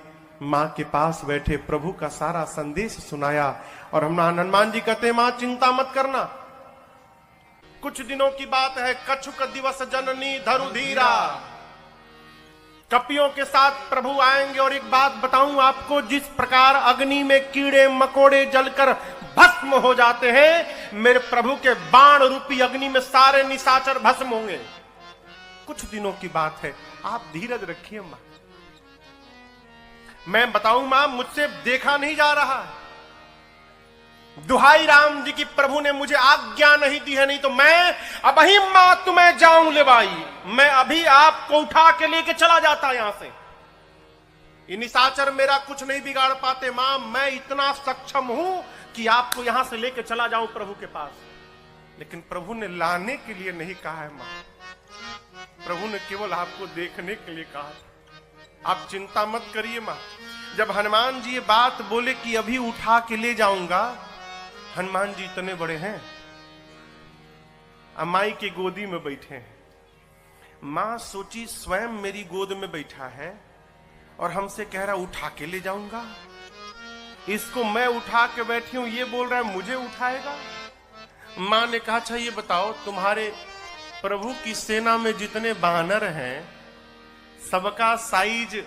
मां के पास बैठे प्रभु का सारा संदेश सुनाया। और हनुमान जी कहते, मां चिंता मत करना, कुछ दिनों की बात है। कछुक दिवस जननी धरु धीरा, कपियों के साथ प्रभु आएंगे। और एक बात बताऊं आपको, जिस प्रकार अग्नि में कीड़े मकोड़े जलकर भस्म हो जाते हैं, मेरे प्रभु के बाण रूपी अग्नि में सारे निशाचर भस्म होंगे। कुछ दिनों की बात है, आप धीरज रखिए। मां मैं बताऊं मां, मुझसे देखा नहीं जा रहा है। दुहाई राम जी की प्रभु ने मुझे आज्ञा नहीं दी है, नहीं तो मैं अब ही मां तुम्हें जाऊं ले भाई, मैं अभी आपको उठा के लेके चला जाता यहां से। ये निशाचर मेरा कुछ नहीं बिगाड़ पाते मां, मैं इतना सक्षम हूं कि आपको यहां से लेके चला जाऊं प्रभु के पास। लेकिन प्रभु ने लाने के लिए नहीं कहा है मां, प्रभु ने केवल आपको देखने के लिए कहा। आप चिंता मत करिए मां। जब हनुमान जी ये बात बोले कि अभी उठा के ले जाऊंगा, हनुमान जी इतने बड़े हैं, अमाई की गोदी में बैठे हैं। मां सोची स्वयं मेरी गोद में बैठा है और हमसे कह रहा उठा के ले जाऊंगा। इसको मैं उठा के बैठी हूं, ये बोल रहा है मुझे उठाएगा। मां ने कहा अच्छा ये बताओ, तुम्हारे प्रभु की सेना में जितने बानर हैं सबका साइज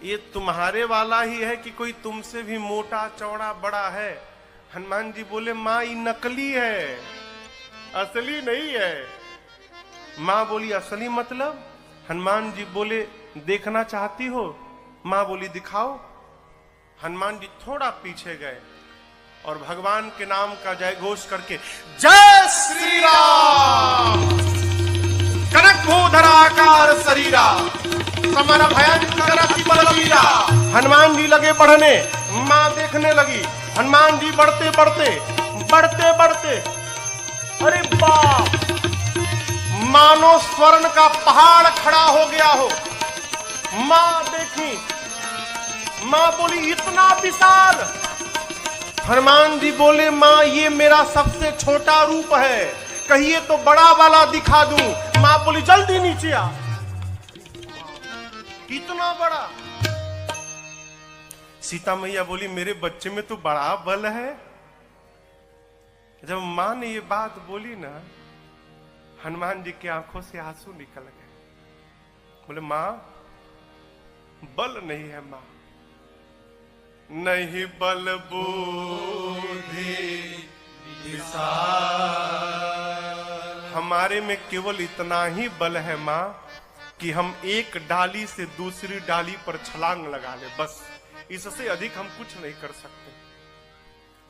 ये तुम्हारे वाला ही है कि कोई तुमसे भी मोटा चौड़ा बड़ा है? हनुमान जी बोले मां ये नकली है, असली नहीं है। मां बोली असली मतलब? हनुमान जी बोले देखना चाहती हो? मां बोली दिखाओ। हनुमान जी थोड़ा पीछे गए और भगवान के नाम का जय घोष करके जय श्री राम, कनक भूधराकार शरीरा, समर भयंकर अति बलवीरा। हनुमान जी लगे बढ़ने, मां देखने लगी। हनुमान जी बढ़ते बढ़ते बढ़ते बढ़ते, अरे बाप, मानो स्वर्ण का पहाड़ खड़ा हो गया हो। मां देखी, मां बोली इतना विशाल। हनुमान जी बोले मां ये मेरा सबसे छोटा रूप है, कहिए तो बड़ा वाला दिखा दूं। मां बोली जल्दी नीचे आ। कितना बड़ा? सीता मैया बोली मेरे बच्चे में तो बड़ा बल है। जब मां ने ये बात बोली ना, हनुमान जी की आंखों से आंसू निकल गए। बोले मां बल नहीं है मां, नहीं बल बुद्धि हमारे में केवल इतना ही बल है मां कि हम एक डाली से दूसरी डाली पर छलांग लगा ले, बस। इससे अधिक हम कुछ नहीं कर सकते।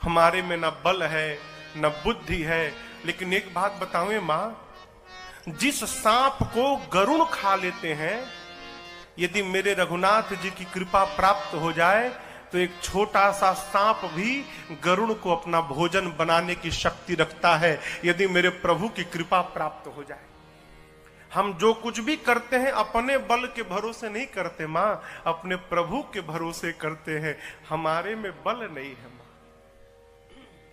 हमारे में न बल है न बुद्धि है। लेकिन एक बात बताऊं मां, जिस सांप को गरुड़ खा लेते हैं, यदि मेरे रघुनाथ जी की कृपा प्राप्त हो जाए तो एक छोटा सा सांप भी गरुड़ को अपना भोजन बनाने की शक्ति रखता है, यदि मेरे प्रभु की कृपा प्राप्त हो जाए। हम जो कुछ भी करते हैं अपने बल के भरोसे नहीं करते मां, अपने प्रभु के भरोसे करते हैं। हमारे में बल नहीं है मां।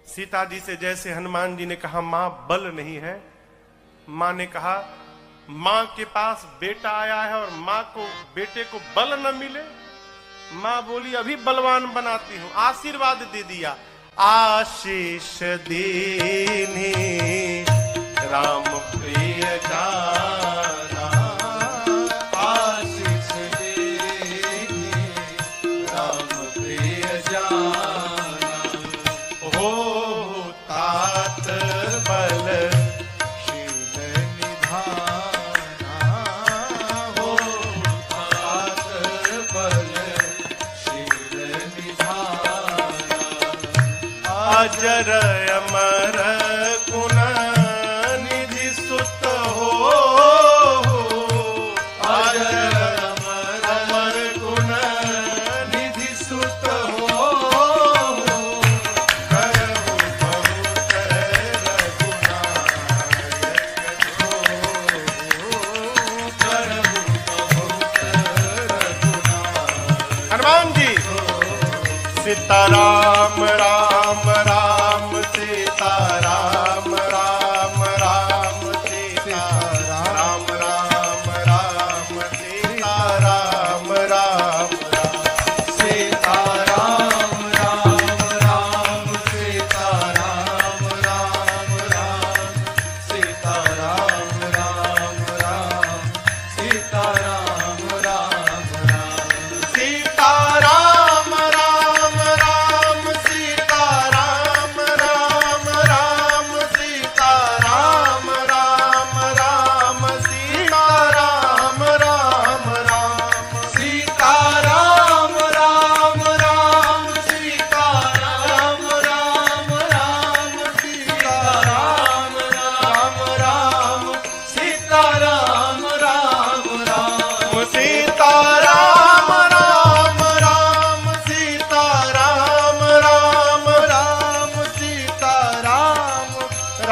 सीता जी से जैसे हनुमान जी ने कहा मां बल नहीं है, मां ने कहा मां के पास बेटा आया है और मां को बेटे को बल न मिले। मां बोली अभी बलवान बनाती हूं। आशीर्वाद दे दिया, आशीष देने राम प्रिय जाना, आशीष देने राम प्रिय जाना, हो तात बल शील निधाना, हो तात बल शील निधाना, अजर अमर गुण निधि सुत हो, अजर अमर गुण निधि सुत हो, करहु बहुत रघुनायक, करहु बहुत रघुनायक। हनुमान जी सीताराम राम राम सीताराम राम राम सीताराम राम राम सीताराम राम सीताराम राम राम सीताराम राम राम सीताराम राम राम सीताराम राम राम सीताराम राम राम सीताराम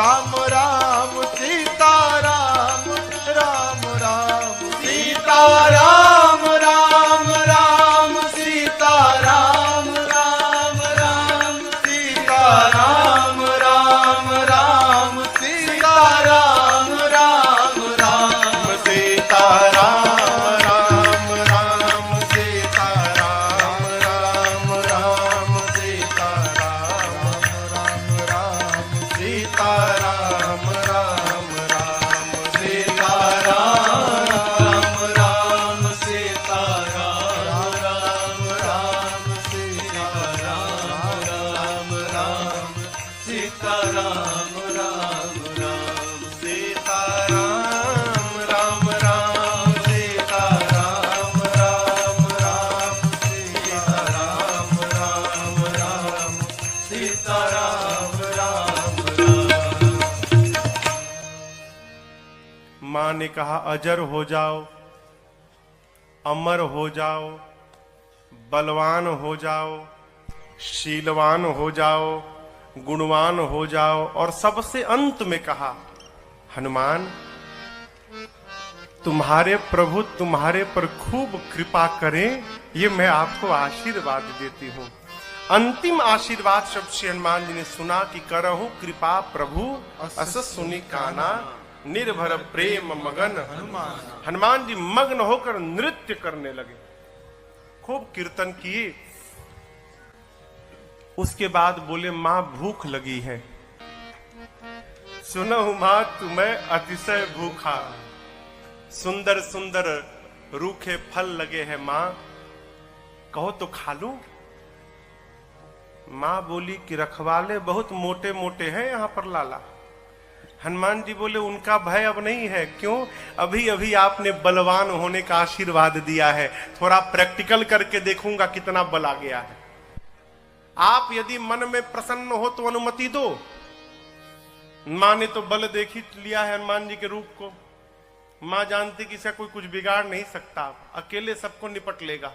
राम राम सीता राम राम राम सीता राम राम राम सीता राम राम राम सीता राम राम राम सीता राम राम राम सीता राम राम राम सीता राम राम राम सीता राम राम राम सीता राम राम राम सीता राम राम सीता राम राम राम सीता राम राम राम सीता राम राम राम सीता राम राम राम सीता राम राम राम सीता राम राम राम सीता राम राम राम। मां ने कहा अजर हो जाओ, अमर हो जाओ, बलवान हो जाओ, शीलवान हो जाओ, गुणवान हो जाओ, और सबसे अंत में कहा हनुमान तुम्हारे प्रभु तुम्हारे पर खूब कृपा करें, ये मैं आपको आशीर्वाद देती हूं। अंतिम आशीर्वाद शब्द श्री हनुमान जी ने सुना कि करहु कृपा प्रभु अस सुनि काना, निर्भर प्रेम मगन हनुमान जी मग्न होकर नृत्य करने लगे, खूब कीर्तन किए। उसके बाद बोले मां भूख लगी है। सुनहु मां तुम्हें अतिशय भूखा, सुंदर सुंदर रूखे फल लगे हैं मां, कहो तो खा लूं। मां बोली कि रखवाले बहुत मोटे मोटे हैं यहां पर लाला। हनुमान जी बोले उनका भय अब नहीं है। क्यों? अभी अभी आपने बलवान होने का आशीर्वाद दिया है, थोड़ा प्रैक्टिकल करके देखूंगा कितना बल आ गया है। आप यदि मन में प्रसन्न हो तो अनुमति दो। मां ने तो बल देख ही लिया है हनुमान जी के रूप को। मां जानती कि इसका कोई कुछ बिगाड़ नहीं सकता, अकेले सबको निपट लेगा।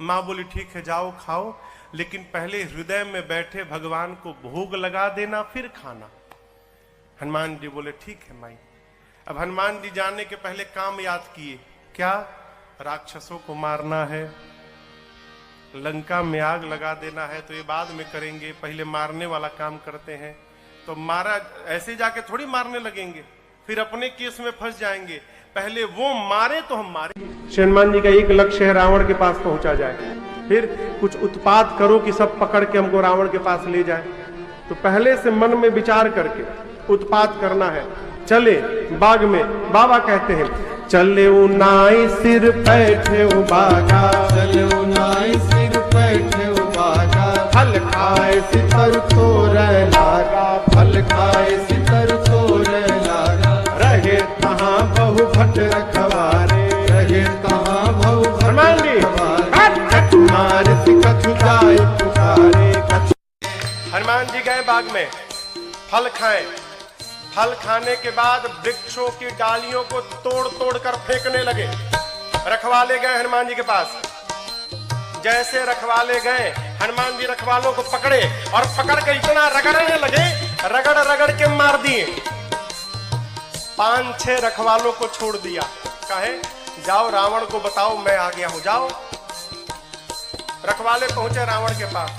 मां बोली ठीक है जाओ खाओ, लेकिन पहले हृदय में बैठे भगवान को भोग लगा देना फिर खाना। हनुमान जी बोले ठीक है माई। अब हनुमान जी जाने के पहले काम याद किए। क्या? राक्षसों को मारना है, लंका में आग लगा देना है, तो ये बाद में करेंगे, पहले मारने वाला काम करते हैं। तो मारा ऐसे जाके थोड़ी मारने लगेंगे, फिर अपने केस में फंस जाएंगे। पहले वो मारे तो हम मारे। श्री हनुमान जी का एक लक्ष्य है रावण के पास पहुंचा जाए, फिर कुछ उत्पात करो कि सब पकड़ के हमको रावण के पास ले जाए। तो पहले से मन में विचार करके उत्पात करना है। चले बाग में, बाबा कहते हैं चले नाई सिर बैठे बागा, चले नाई सिर बैठे बागा, फल खाए सितर तोरे लागा, फल खाए सितर तोरे लागा। रहे कहाँ बहु भट रखवारे, रहे कहाँ बहु भट रखवारे, मार कछु जाए पुकारे। हनुमान जी गए बाग में, फल खाए। फल खाने के बाद वृक्षों की डालियों को तोड़ तोड़ कर फेंकने लगे। रखवाले गए हनुमान जी के पास। जैसे रखवाले गए, हनुमान जी रखवालों को पकड़े और पकड़ कर इतना रगड़ने लगे, रगड़ रगड़ के मार दिए। 5-6 रखवालों को छोड़ दिया। कहे जाओ रावण को बताओ मैं आ गया हूं, जाओ। रखवाले पहुंचे रावण के पास,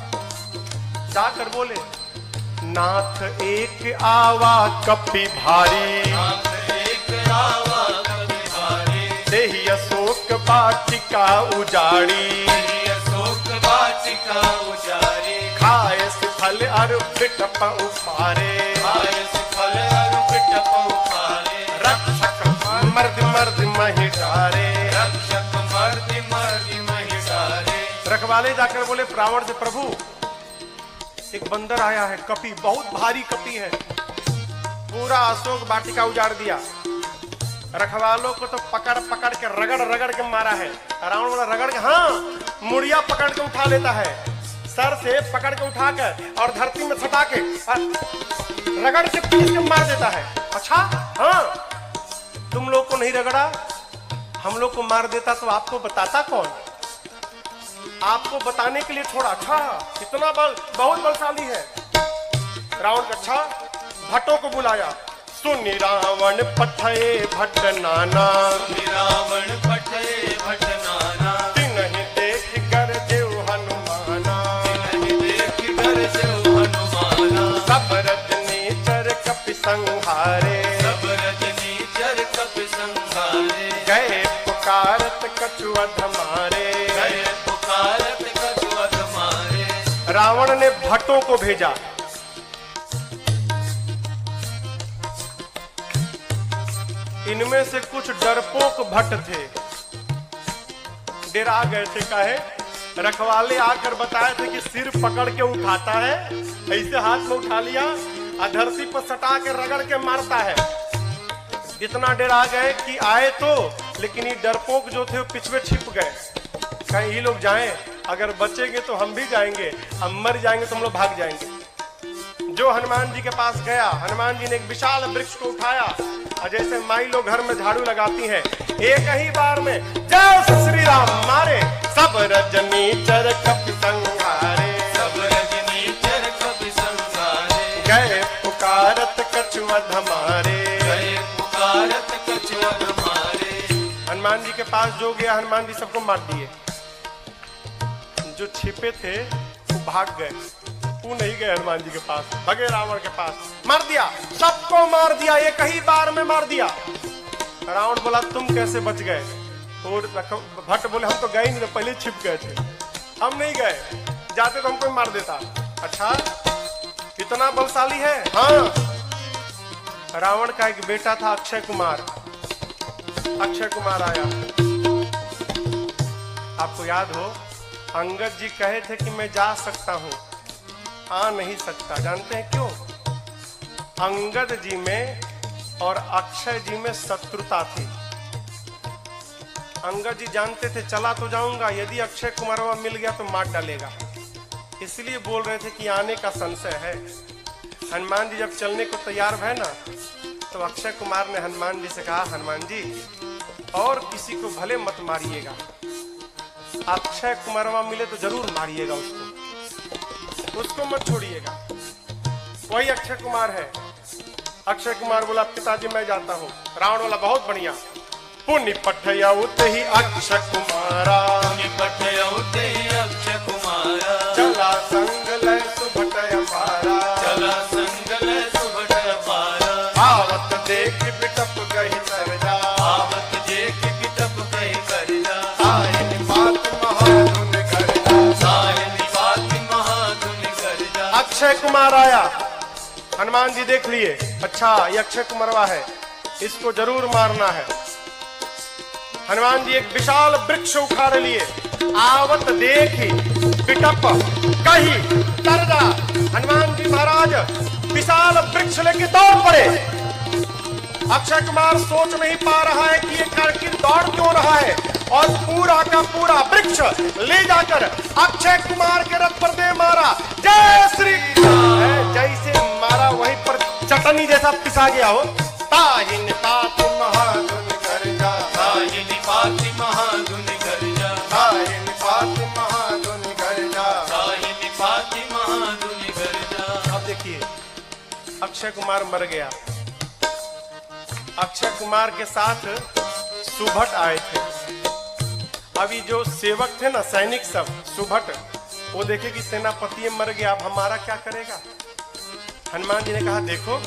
जाकर बोले नाथ एक आवा कपि भारी, नाथ एक आवा कपि भारी, देहि अशोक वाटिका उजाड़ी, अशोक वाटिका उजाड़ी। खाए फल अर बिटप उफारे, खाए फल अर बिटप उफारे। रक्षक मर्द मर्द महिषारे, रक्षक मर्द मर्द महिषारे। रखवाले जाकर बोले रावण से प्रभु एक बंदर आया है, कपि, बहुत भारी कपि है, पूरा अशोक वाटिका उजाड़ दिया। रखवालों को तो पकड़ पकड़ के रगड़ रगड़ के मारा है। रावण वाला रगड़ के, हाँ मुड़िया पकड़ के उठा लेता है, सर से पकड़ के उठाकर और धरती में सटा के रगड़ के पीस के मार देता है। अच्छा हाँ, तुम लोग को नहीं रगड़ा, हम लोग को मार देता तो आपको बताता कौन? आपको बताने के लिए छोड़ा। अच्छा इतना बल, बहुत बलशाली है। रावण का अच्छा भट्टों को बुलाया। सुनि रावण पठये भट्ट नाना, रावण पठये भट्ट नाना, तिन्हि देख कर देव हनुमाना, तिन्हि देख कर देव हनुमाना, सब रजनीचर कपि संहारे, सब रजनीचर कपि संहारे, गए पुकारत कछु अध मारे। गए पुकारत कछु अध मारे। रावण ने भट्टों को भेजा। इनमें से कुछ डरपोक भट्ट थे, डरा गए थे। काहे? रखवाले आकर बताए थे कि सिर पकड़ के उठाता है, ऐसे हाथ में उठा लिया और धरती पर सटा के रगड़ के मारता है। इतना डरा गए कि आए तो, लेकिन ये डरपोक जो थे वो पिछवे छिप गए। कहीं ये लोग जाएं, अगर बचेंगे तो हम भी जाएंगे, अब मर जाएंगे तो हम लोग भाग जाएंगे। जो हनुमान जी के पास गया, हनुमान जी ने एक विशाल वृक्ष को उठाया और जैसे माई लोग घर में झाड़ू लगाती हैं, एक ही बार में जय श्री राम मारे। सब रजनीचर कपि संहारे, सब रजनीचर कपि संहारे, गए पुकारत कछु अध मारे। गए पुकारत कछु अध मारे। हनुमान जी के पास जो गया, हनुमान जी सबको मार दिए। जो छिपे थे वो भाग गए, वो नहीं गए हनुमान जी के पास, भगे रावण के पास। मार दिया, सबको मार दिया, एक ही बार में मार दिया। रावण बोला तुम कैसे बच गए? और भट्ट बोले हम तो गए नहीं, पहले छिप गए थे, हम नहीं गए, जाते तो हमको ही मार देता। अच्छा, इतना बलशाली है? हाँ। रावण का एक बेटा था अक्षय कुमार। अक्षय कुमार आया। आपको याद हो, अंगद जी कहे थे कि मैं जा सकता हूं, आ नहीं सकता। जानते हैं क्यों? अंगद जी में और अक्षय जी में शत्रुता थी। अंगद जी जानते थे चला तो जाऊंगा, यदि अक्षय कुमार वहां मिल गया तो मार डालेगा, इसलिए बोल रहे थे कि आने का संशय है। हनुमान जी जब चलने को तैयार भय ना, तो अक्षय कुमार ने हनुमान जी से कहा, हनुमान जी और किसी को भले मत मारिएगा, अक्षय कुमारवा मिले तो जरूर मारिएगा उसको मत छोड़िएगा। वही अक्षय कुमार है। अक्षय कुमार बोला पिताजी मैं जाता हूँ। रावण बोला बहुत बढ़िया। पुण्य पठया उत ही अक्षय कुमारा, पुण्य पठया उत ही अक्षय कुमारा, चला संग लय सुभट अपारा, चला संग लय सुभट अपारा, आवत देख बिटप गही सरजा, आवत देख बिटप गही सरजा, साहिन बात महाधुन करजा, साहिन बात महाधुन करजा। अक्षय कुमार आया, हनुमान जी देख लिए, अच्छा ये अक्षय कुमारवा है, इसको जरूर मारना है। हनुमान जी एक विशाल वृक्ष उखाड़ लिए। आवत देखी पिटप कही तरजा। हनुमान जी महाराज विशाल वृक्ष लेके दौड़ पड़े। अक्षय कुमार सोच नहीं पा रहा है कि ये आखिर दौड़ क्यों रहा है, और पूरा का पूरा वृक्ष ले जाकर अक्षय कुमार के रथ पर दे मारा। जय श्री राम। जैसे मारा वहीं पर चटनी जैसा पिसा गया हो। ताहिन तात महाधुन करजा, ताहिन पाति महाधुन करजा, ताहिन तात महाधुन करजा, ताहिन पाति महाधुन करजा। अब देखिए अक्षय कुमार मर गया। अक्षय कुमार के साथ सुभट आए थे। अभी जो सेवक थे ना, सैनिक सब, सुभट, वो देखे कि सेनापति मर गया, अब हमारा क्या करेगा। हनुमान जी ने कहा देखो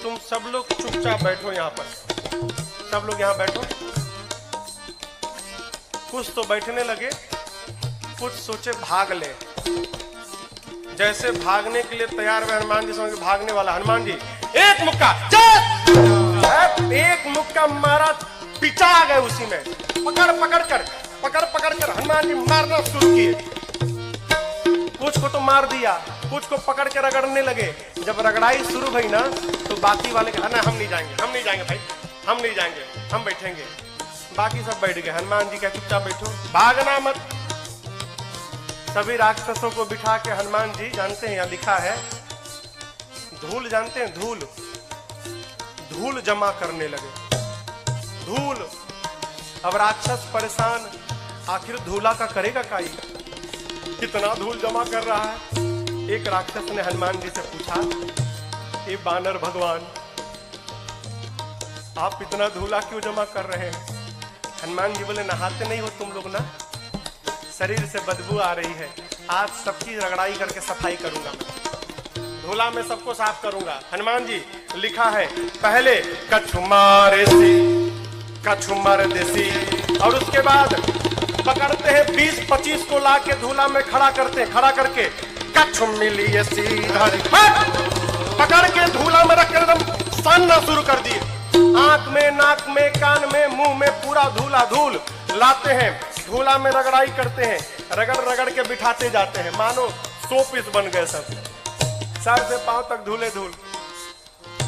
तुम सब लोग चुपचाप बैठो यहाँ पर, सब लोग यहाँ बैठो। कुछ तो बैठने लगे, कुछ सोचे भाग ले। जैसे भागने के लिए तैयार हुए हनुमान जी, समझ भागने वाला हनुमान जी एक मुक्का, एक मुक्का मारा, पिचा आ गए उसी में। पकड़ पकड़ कर हनुमान जी मारना शुरू किए। कुछ को तो मार दिया, कुछ को पकड़ के रगड़ने लगे। जब रगड़ाई शुरू हुई ना, तो बाकी वाले कहा ना हम नहीं जाएंगे भाई, हम नहीं जाएंगे, हम बैठेंगे। बाकी सब बैठ गए। हनुमान जी का चुपचाप बैठो, भागना मत। सभी राक्षसों को बिठा के हनुमान जी, जानते हैं यहाँ लिखा है धूल, जानते हैं धूल जमा करने लगे। धूल, अब राक्षस परेशान, आखिर धूला का करेगा काई, कितना धूल जमा कर रहा है। एक राक्षस ने हनुमान जी से पूछा ये बानर भगवान, आप इतना धूला क्यों जमा कर रहे हैं? हनुमान जी बोले, नहाते नहीं हो तुम लोग ना, शरीर से बदबू आ रही है, आज सबकी रगड़ाई करके सफाई करूंगा, धूला में सबको साफ करूंगा। हनुमान जी लिखा है, पहले कछुमार देसी, और उसके बाद पकड़ते हैं 20-25 को लाके धूला में खड़ा करते हैं, खड़ा करके कछु मिली पकड़ के धूला में रख कर एकदम सानना शुरू कर दिए। आंख में, नाक में, कान में, मुंह में पूरा धूला धूल लाते हैं, धूला में रगड़ाई करते हैं, रगड़ रगड़ के बिठाते जाते हैं, मानो 100 पीस बन गए सब, सर से पांव तक धूले धूल,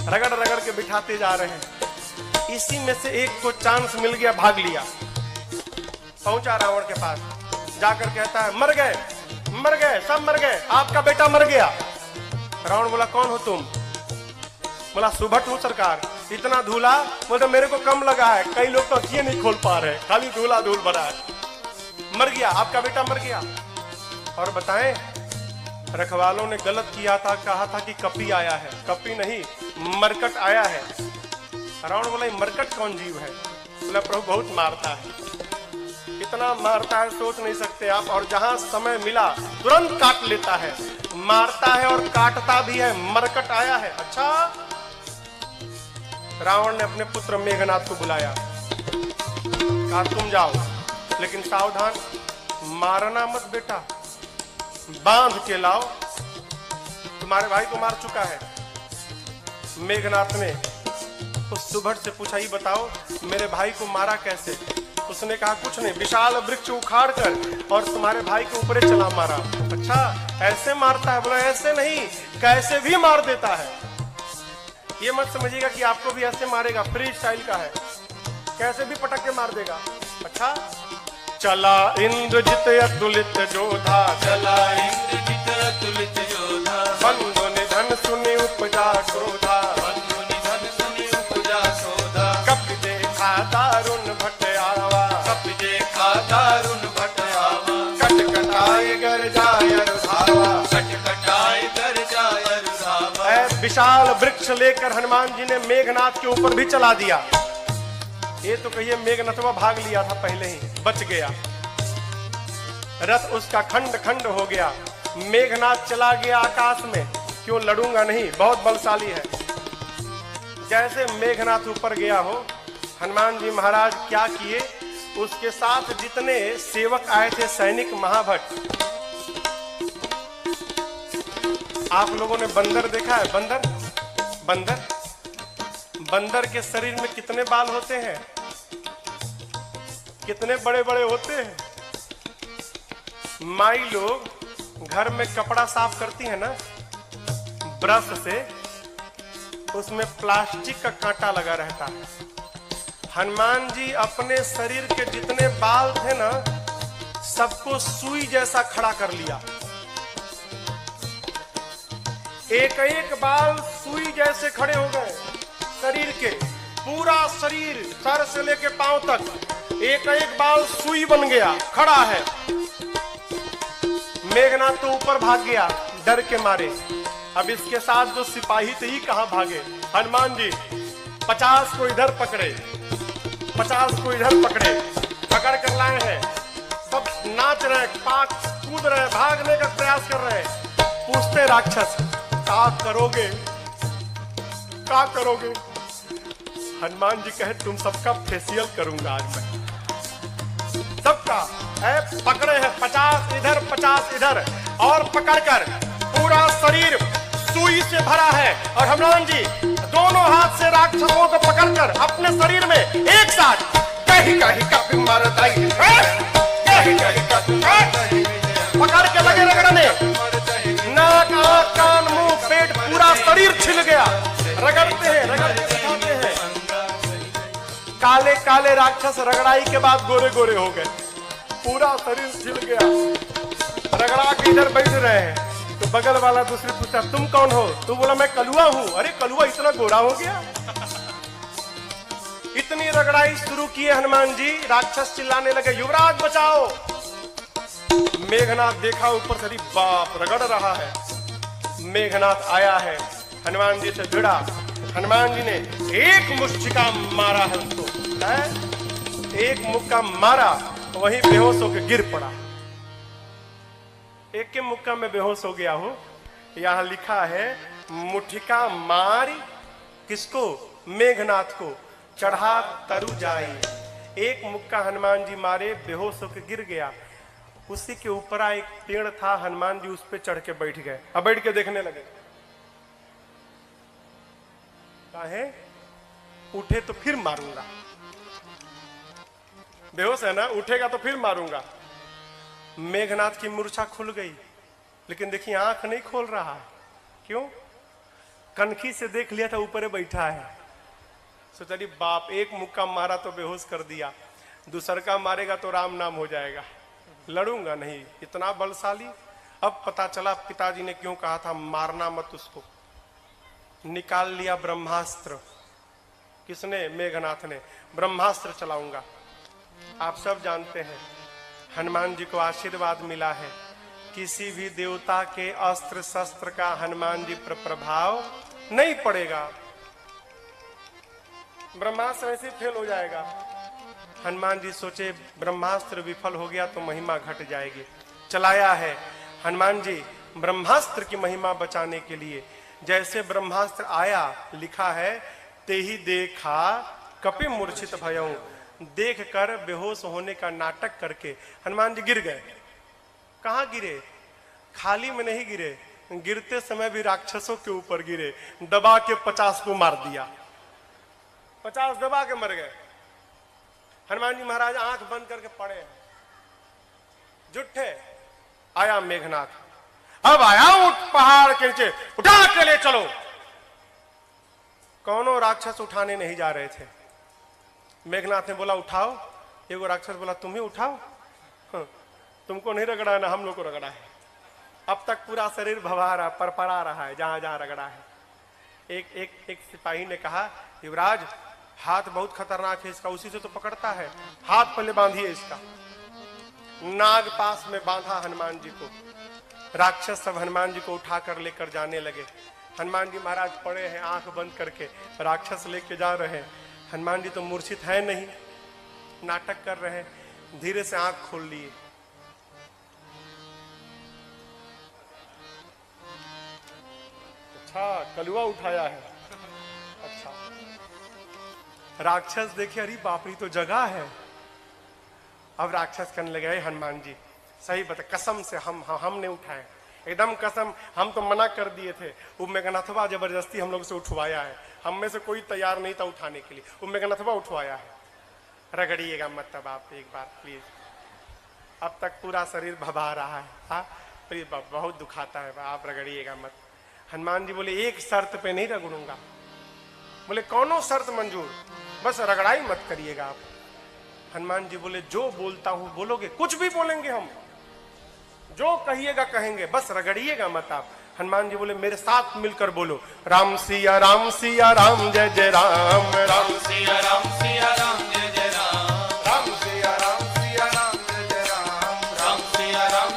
रगड़ रगड़ के बिठाते जा रहे हैं। इसी में से एक को चांस मिल गया, भाग लिया, पहुंचा रावण के पास, जाकर कहता है, मर गए, मर गए, सब मर गए, आपका बेटा मर गया। रावण बोला, कौन हो तुम? बोला, सुभट हूं सरकार। इतना धूला? बोलते मेरे को कम लगा है, कई लोग तो अखियां नहीं खोल पा रहे, खाली धूला धूल भरा है। मर गया, आपका बेटा मर गया। और बताएं, रखवालों ने गलत किया था, कहा था कि कपी आया है, कपी नहीं, मरकट आया है। रावण बोला, मरकट कौन जीव है? बोला, प्रभु बहुत मारता है, इतना मारता है सोच नहीं सकते आप, और जहां समय मिला तुरंत काट लेता है, मारता है और काटता भी है, मरकट आया है। अच्छा, रावण ने अपने पुत्र मेघनाथ को बुलाया, कहा तुम जाओ, लेकिन सावधान, मारना मत बेटा, बांध के लाओ, तुम्हारे भाई को मार चुका है। मेघनाथ ने उस सुभट से पूछा, ही बताओ मेरे भाई को मारा कैसे? उसने कहा, कुछ नहीं, विशाल वृक्ष उखाड़ कर और तुम्हारे भाई के ऊपर चला मारा। अच्छा, ऐसे मारता है? बोला, ऐसे नहीं, कैसे भी मार देता है। ये मत समझिएगा कि आपको भी ऐसे मारेगा, फ्री स्टाइल का है, कैसे भी पटक के मार देगा। अच्छा, चला इंद्रजित अतुलित जोधा, चला इंद्रजित अतुलित योधा, बंधु निधन सुनि उपजा क्रोधा, बंधु निधन सुनि उपजा शोधा, कपि देखा दारुण भट आवा, कपि देखा दारुण भट आवा, कटकटाए गर जाय रुधावा, कटकटाए कर जाय रुधावा। विशाल वृक्ष लेकर हनुमान जी ने मेघनाथ के ऊपर भी चला दिया। ये तो कहिए मेघनाथवा भाग लिया था पहले ही, बच गया, रथ उसका खंड खंड हो गया। मेघनाथ चला गया आकाश में, क्यों? लड़ूंगा नहीं, बहुत बलशाली है। जैसे मेघनाथ ऊपर गया हो, हनुमान जी महाराज क्या किए, उसके साथ जितने सेवक आए थे, सैनिक महाभट, आप लोगों ने बंदर देखा है? बंदर, बंदर, बंदर के शरीर में कितने बाल होते हैं, कितने बड़े बड़े होते हैं। माई लोग घर में कपड़ा साफ करती है ना ब्रश से, उसमें प्लास्टिक का कांटा लगा रहता है। हनुमान जी अपने शरीर के जितने बाल थे ना, सबको सुई जैसा खड़ा कर लिया, एक एक बाल सुई जैसे खड़े हो गए शरीर के, पूरा शरीर सर से लेके पांव तक एक एक बाल सुई बन गया, खड़ा है। मेघनाथ तो ऊपर भाग गया डर के मारे। अब इसके साथ जो सिपाही थे ही कहां भागे। हनुमान जी 50 को इधर पकड़े, 50 को इधर पकड़े, पकड़ कर लाए हैं, सब नाच रहे, पाक कूद रहे, भागने का प्रयास कर रहे हैं। पूछते राक्षस, क्या करोगे, क्या करोगे? हनुमान जी कहे, तुम सबका फेशियल करूंगा आज मैं, सबका। पकड़े हैं 50 इधर 50 इधर, और पकड़कर पूरा शरीर सुई से भरा है। और हनुमान जी दोनों हाथ से राक्षसों को पकड़कर अपने शरीर में एक साथ कहीं कहीं कपि मरदई, पकड़ के लगे रगड़ने, नाक, आंख, कान, मुंह, पेट, पूरा शरीर छिल गया। रगड़ते हैं, रगड़ते दिखाते हैं। काले काले राक्षस रगड़ाई के बाद गोरे गोरे हो गए, पूरा शरीर छिल गया। रगड़ा के इधर बैठ रहे हैं, तो बगल वाला दूसरे पूछा, तुम कौन हो? तू बोला, मैं कलुआ हूं। अरे कलुआ इतना गोरा हो गया? इतनी रगड़ाई शुरू किए हनुमान जी, राक्षस चिल्लाने लगे, युवराज बचाओ। मेघनाथ देखा ऊपर से, बाप रगड़ रहा है। मेघनाथ आया है, हनुमान जी से भिड़ा। हनुमान जी ने एक मुष्टिका मारा है उसको, एक मुक्का मारा, वहीं बेहोश होकर गिर पड़ा। एक के मुक्का में बेहोश हो गया हूं। यहां लिखा है मुठिका मारी किसको? मेघनाथ को, चढ़ा तरु जाए। एक मुक्का हनुमान जी मारे, बेहोश होकर गिर गया। उसी के ऊपर एक पेड़ था, हनुमान जी उस पे चढ़ के बैठ गए। अब बैठ के देखने लगे, काहे? उठे तो फिर मारूंगा, बेहोश है ना, उठेगा तो फिर मारूंगा। मेघनाथ की मूर्छा खुल गई, लेकिन देखिए आंख नहीं खोल रहा है। क्यों? कनखी से देख लिया था ऊपर बैठा है। सोचा अरे बाप, एक मुक्का मारा तो बेहोश कर दिया, दूसर का मारेगा तो राम नाम हो जाएगा, लड़ूंगा नहीं, इतना बलशाली। अब पता चला पिताजी ने क्यों कहा था मारना मत उसको। निकाल लिया ब्रह्मास्त्र। किसने? मेघनाथ ने। ब्रह्मास्त्र चलाऊंगा। आप सब जानते हैं हनुमान जी को आशीर्वाद मिला है, किसी भी देवता के अस्त्र शस्त्र का हनुमान जी पर प्रभाव नहीं पड़ेगा। ब्रह्मास्त्र ऐसे फेल हो जाएगा। हनुमान जी सोचे ब्रह्मास्त्र विफल हो गया तो महिमा घट जाएगी। चलाया है हनुमान जी ब्रह्मास्त्र की महिमा बचाने के लिए। जैसे ब्रह्मास्त्र आया, लिखा है ते ही देखा कपि मूर्छित भयऊ। देख कर बेहोश होने का नाटक करके हनुमान जी गिर गए। कहां गिरे? खाली में नहीं गिरे, गिरते समय भी राक्षसों के ऊपर गिरे। दबा के 50 को मार दिया, 50 दबा के मर गए। हनुमान जी महाराज आंख बंद करके पड़े हैं, जुट्ठे। आया मेघनाथ, अब आया उठ पहाड़ के नीचे, उठा के ले चलो। कौनों राक्षस उठाने नहीं जा रहे थे। मेघनाथ ने बोला उठाओ। एगो राक्षस बोला तुम ही उठाओ। तुमको नहीं रगड़ा है ना, हम लोग को रगड़ा है। अब तक पूरा शरीर भवा रहा, परपरा रहा है जहां जहां रगड़ा है। एक सिपाही ने कहा युवराज हाथ बहुत खतरनाक है इसका, उसी से तो पकड़ता है, हाथ पहले बांधिए इसका। नाग पास में बांधा हनुमान जी को। राक्षस सब हनुमान जी को उठाकर लेकर जाने लगे। हनुमान जी महाराज पड़े हैं आंख बंद करके, राक्षस लेके जा रहे हैं। हनुमान जी तो मूर्छित है नहीं, नाटक कर रहे हैं। धीरे से आंख खोल लिए। अच्छा कलुआ उठाया है। अच्छा राक्षस देखे, अरे बाप रे तो जगह है। अब राक्षस कहने लगे हनुमान जी सही बता, कसम से हमने उठाए, एकदम कसम, हम तो मना कर दिए थे। वो मेघनाथवा जबरदस्ती हम लोग से उठवाया है, हम में से कोई तैयार नहीं था उठाने के लिए, वो मेघनाथवा उठवाया है। रगड़िएगा मत तब आप एक बार प्लीज। अब तक पूरा शरीर भभा रहा है। हाँ प्लीज, बहुत दुखाता है, आप रगड़िएगा मत। हनुमान जी बोले एक शर्त पे नहीं रगड़ूंगा। बोले कौनो शर्त मंजूर, बस रगड़ाई मत करिएगा आप। हनुमान जी बोले जो बोलता हूं बोलोगे? कुछ भी बोलेंगे हम, जो कहिएगा कहेंगे, बस रगड़िएगा मत आप। हनुमान जी बोले मेरे साथ मिलकर बोलो राम सिया राम जय जय राम, राम सिया राम जय जय राम, राम सिया राम जय जय राम, राम सिया राम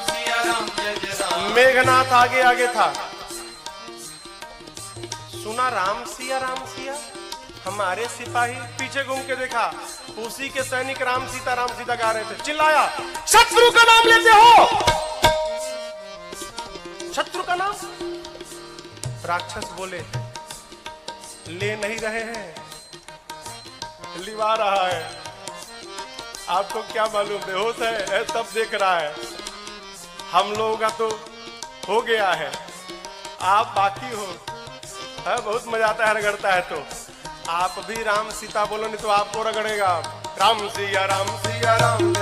जय जय राम। मेघनाथ आगे आगे था, सुना राम सिया, हमारे सिपाही पीछे घूम के देखा, उसी के सैनिक राम सीता गा रहे थे। चिल्लाया शत्रु का नाम लेते हो? शत्रु का नाम? राक्षस बोले ले नहीं रहे हैं, लिवा रहा है। आपको क्या मालूम, बेहोश है, सब देख रहा है। हम लोगों का तो हो गया है, आप बाकी हो। है बहुत मजा आता है रगड़ता है तो। आप भी राम सीता बोलो नहीं तो आपको रगड़ेगा। राम सिया राम जय जय राम,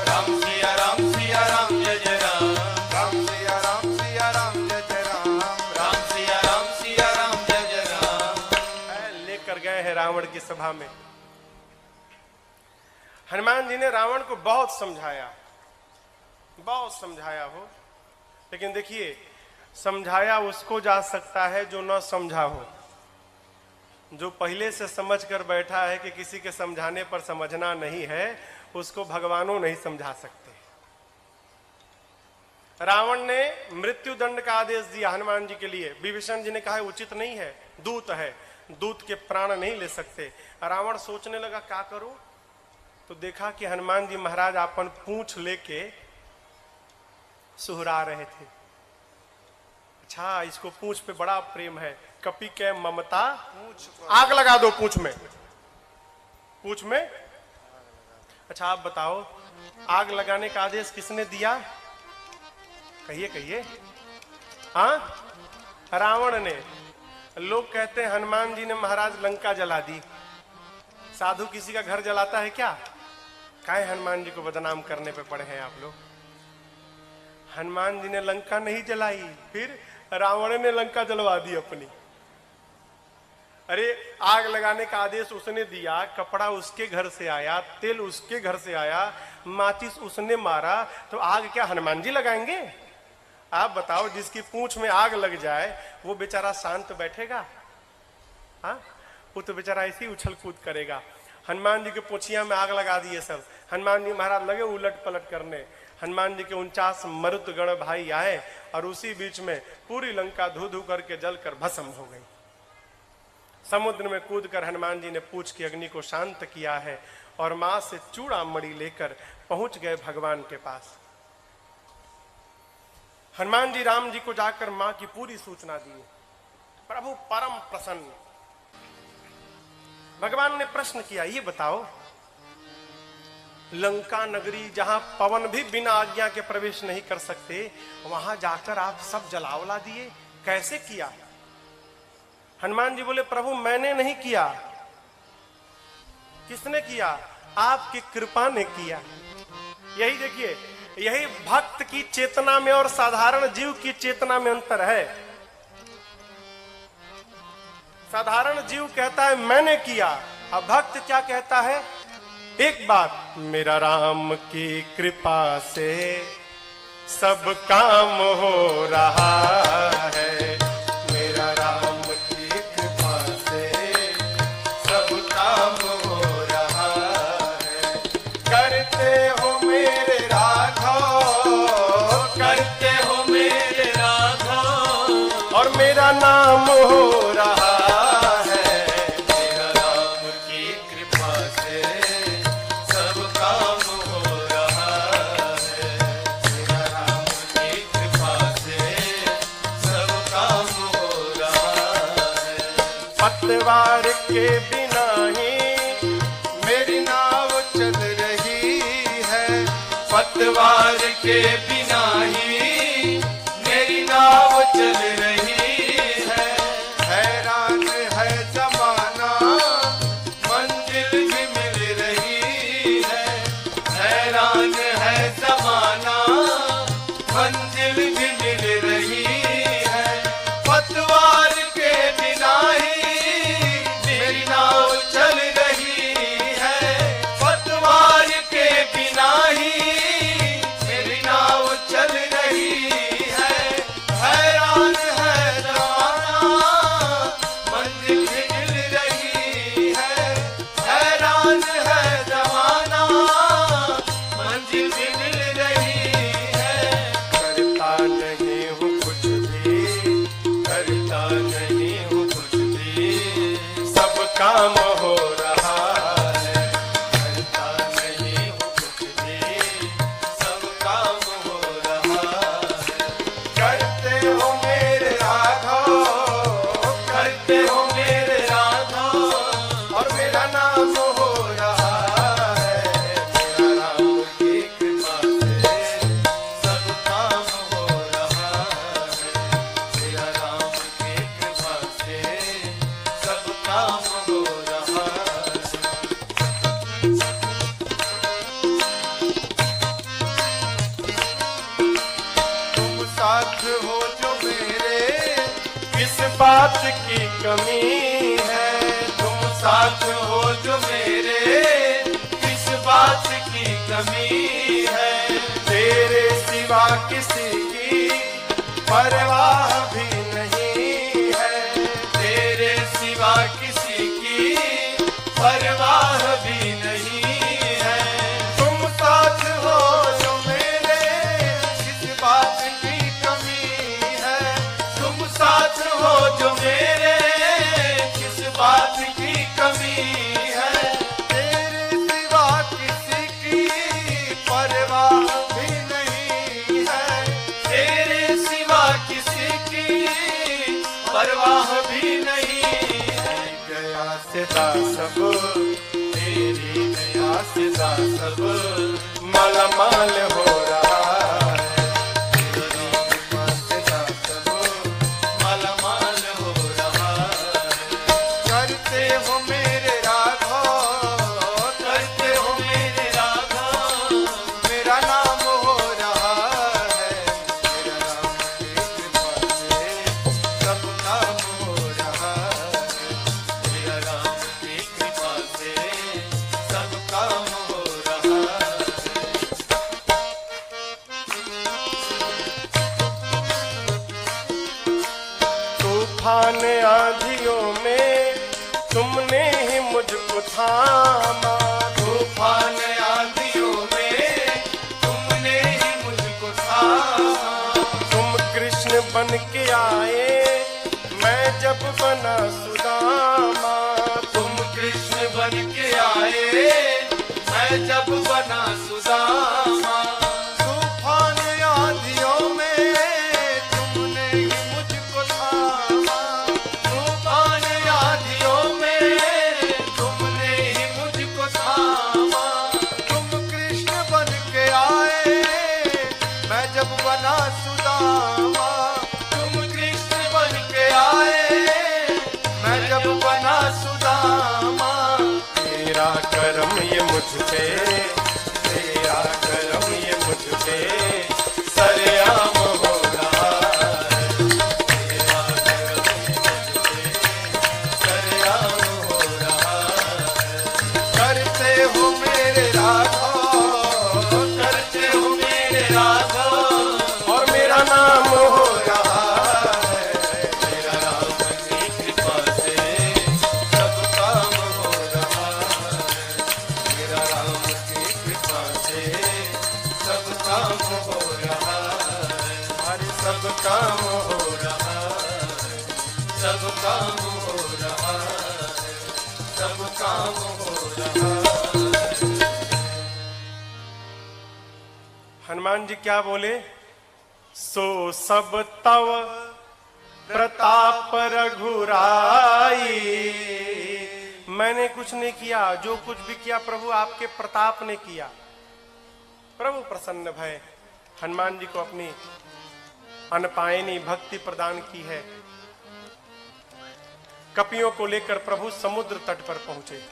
राम सिया राम जय जय राम, राम सिया राम जय जय राम, राम सिया राम जय जय राम। लेकर गए हैं रावण की सभा में। हनुमान जी ने रावण को बहुत समझाया हो, लेकिन देखिए समझाया उसको जा सकता है जो न समझा हो। जो पहले से समझ कर बैठा है कि किसी के समझाने पर समझना नहीं है, उसको भगवानों नहीं समझा सकते। रावण ने मृत्यु दंड का आदेश दिया हनुमान जी के लिए। विभीषण जी ने कहा उचित नहीं है, दूत है, दूत के प्राण नहीं ले सकते। रावण सोचने लगा क्या करूं, तो देखा कि हनुमान जी महाराज अपन पूंछ लेके सुहरा रहे थे। अच्छा, इसको पूंछ पे बड़ा प्रेम है। कपि के ममता आग लगा दो पूंछ में, पूंछ में। अच्छा आप बताओ, आग लगाने का आदेश किसने दिया? कहिए कहिए। हाँ, रावण ने। लोग कहते हैं हनुमान जी ने महाराज लंका जला दी। साधु किसी का घर जलाता है क्या? काहे हनुमान जी को बदनाम करने पे पड़े हैं आप लोग? हनुमान जी ने लंका नहीं जलाई, फिर रावण ने लंका जलवा दी अपनी। अरे आग लगाने का आदेश उसने दिया, कपड़ा उसके घर से आया, तेल उसके घर से आया, माचिस उसने मारा, तो आग क्या हनुमान जी लगाएंगे? आप बताओ, जिसकी पूंछ में आग लग जाए वो बेचारा शांत बैठेगा? हाँ, वो तो बेचारा ऐसे ही उछल कूद करेगा। हनुमान जी के पूंछिया में आग लगा दिए सब। हनुमान जी महाराज लगे उलट पलट करने। हनुमान जी के 49 मरुत गण भाई आए और उसी बीच में पूरी लंका धू धू करके जलकर भस्म हो गई। समुद्र में कूदकर हनुमान जी ने पूंछ की अग्नि को शांत किया है और मां से चूड़ा मणि लेकर पहुंच गए भगवान के पास। हनुमान जी राम जी को जाकर मां की पूरी सूचना दी। प्रभु परम प्रसन्न। भगवान ने प्रश्न किया, ये बताओ, लंका नगरी जहां पवन भी बिना आज्ञा के प्रवेश नहीं कर सकते, वहां जाकर आप सब जलावला दिए, कैसे किया? हनुमान जी बोले, प्रभु मैंने नहीं किया। किसने किया? आपकी कृपा ने किया। यही देखिए, यही भक्त की चेतना में और साधारण जीव की चेतना में अंतर है। साधारण जीव कहता है मैंने किया, अब भक्त क्या कहता है? एक बात, मेरा राम की कृपा से सब काम हो रहा है। मेरा राम की कृपा से सब काम हो रहा है। करते हो मेरे राघव, करते हो मेरे राघव, और मेरा नाम हो रहा है। मेरा राम की कृपा से सब काम हो रहा है। मेरा राम की कृपा से सब काम हो रहा है। पतवार के बिना ही मेरी नाव चल रही है। पतवार के बिना ही मेरी नाव चल रही है। हैरान है जमाना, मंजिल भी मिल रही है। हैरान है जमाना, मंजिल भी मिल रही है। पतवार के बिना ही मेरी नाव चल रही है। पतवार के बिना ही मेरी नाव चल रही है। हैरान है जमाना, मंजिल भी मिल रही है। हैरान है जमाना, मंजिल भी मिल रही है। करता नहीं हूँ कुछ भी, करता नहीं हूँ कुछ भी, सब काम हो रहा है। करता नहीं हूँ कुछ भी, सब काम हो रहा है। करते हो मेरे राघव, करते हो मेरे राघव, और मेरा नाम हो रहा है। मेरा राम की कृपा से सब काम हो रहा है। मेरा राम की कृपा से सब काम हो रहा है। तुम साथ हो जो मेरे, किस बात की कमी है? तुम साथ हो जो मेरे, किस बात की कमी है? तेरे सिवा किसी की परवाह भी नहीं है। तेरे सिवा किसी की परवाह भी नहीं है। तुम साथ हो जो मेरे, किस बात से सब, तेरी दया से सब मालामाल हो रहा है। तेरी कृपा से सब मालामाल हो रहा है। करते हो मेरे राघव, करते हो मेरे राघव, मेरा नाम हो रहा है। मेरा नाम की कृपा से सब काम हो रहा है। मेरा राम की कृपा से सब काम हो रहा है। तूफान आंधियों में तुमने ही मुझको थामा। तूफान आंधियों में तुमने ही मुझको थामा। तुम कृष्ण बन के आए, मैं जब बना सुदामा। तुम कृष्ण बन के आए, मैं जब बना सुदामा। तूफान आंधियों में तुमने ही मुझको थामा। तूफान आंधियों में तुमने ही मुझको थामा। तुम कृष्ण बन के आए, मैं जब बना सुदामा। तुम कृष्ण बन के आए, मैं जब बना सुदामा। तेरा करम ये मुझ पे, तेरा करम ये मुझ पे सरेआम हो रहा है। तेरा करम मुझ पे सरेआम हो रहा है। करते हो मेरे राघव, करते हो मेरे राघव, और मेरा नाम हो रहा है। मेरा राम की कृपा से सब काम हो रहा है। मेरा राम की कृपा से सब काम हो रहा है। हरि सब काम हो रहा है। सब काम हो रहा है। सब काम हो रहा है। हनुमान जी क्या बोले? सो सब तव प्रताप रघुराई। मैंने कुछ नहीं किया, जो कुछ भी किया प्रभु आपके प्रताप ने किया। प्रभु प्रसन्न भय हनुमान जी को अपनी अनपायनी भक्ति प्रदान की है। कपियों को लेकर प्रभु समुद्र तट पर पहुंचे।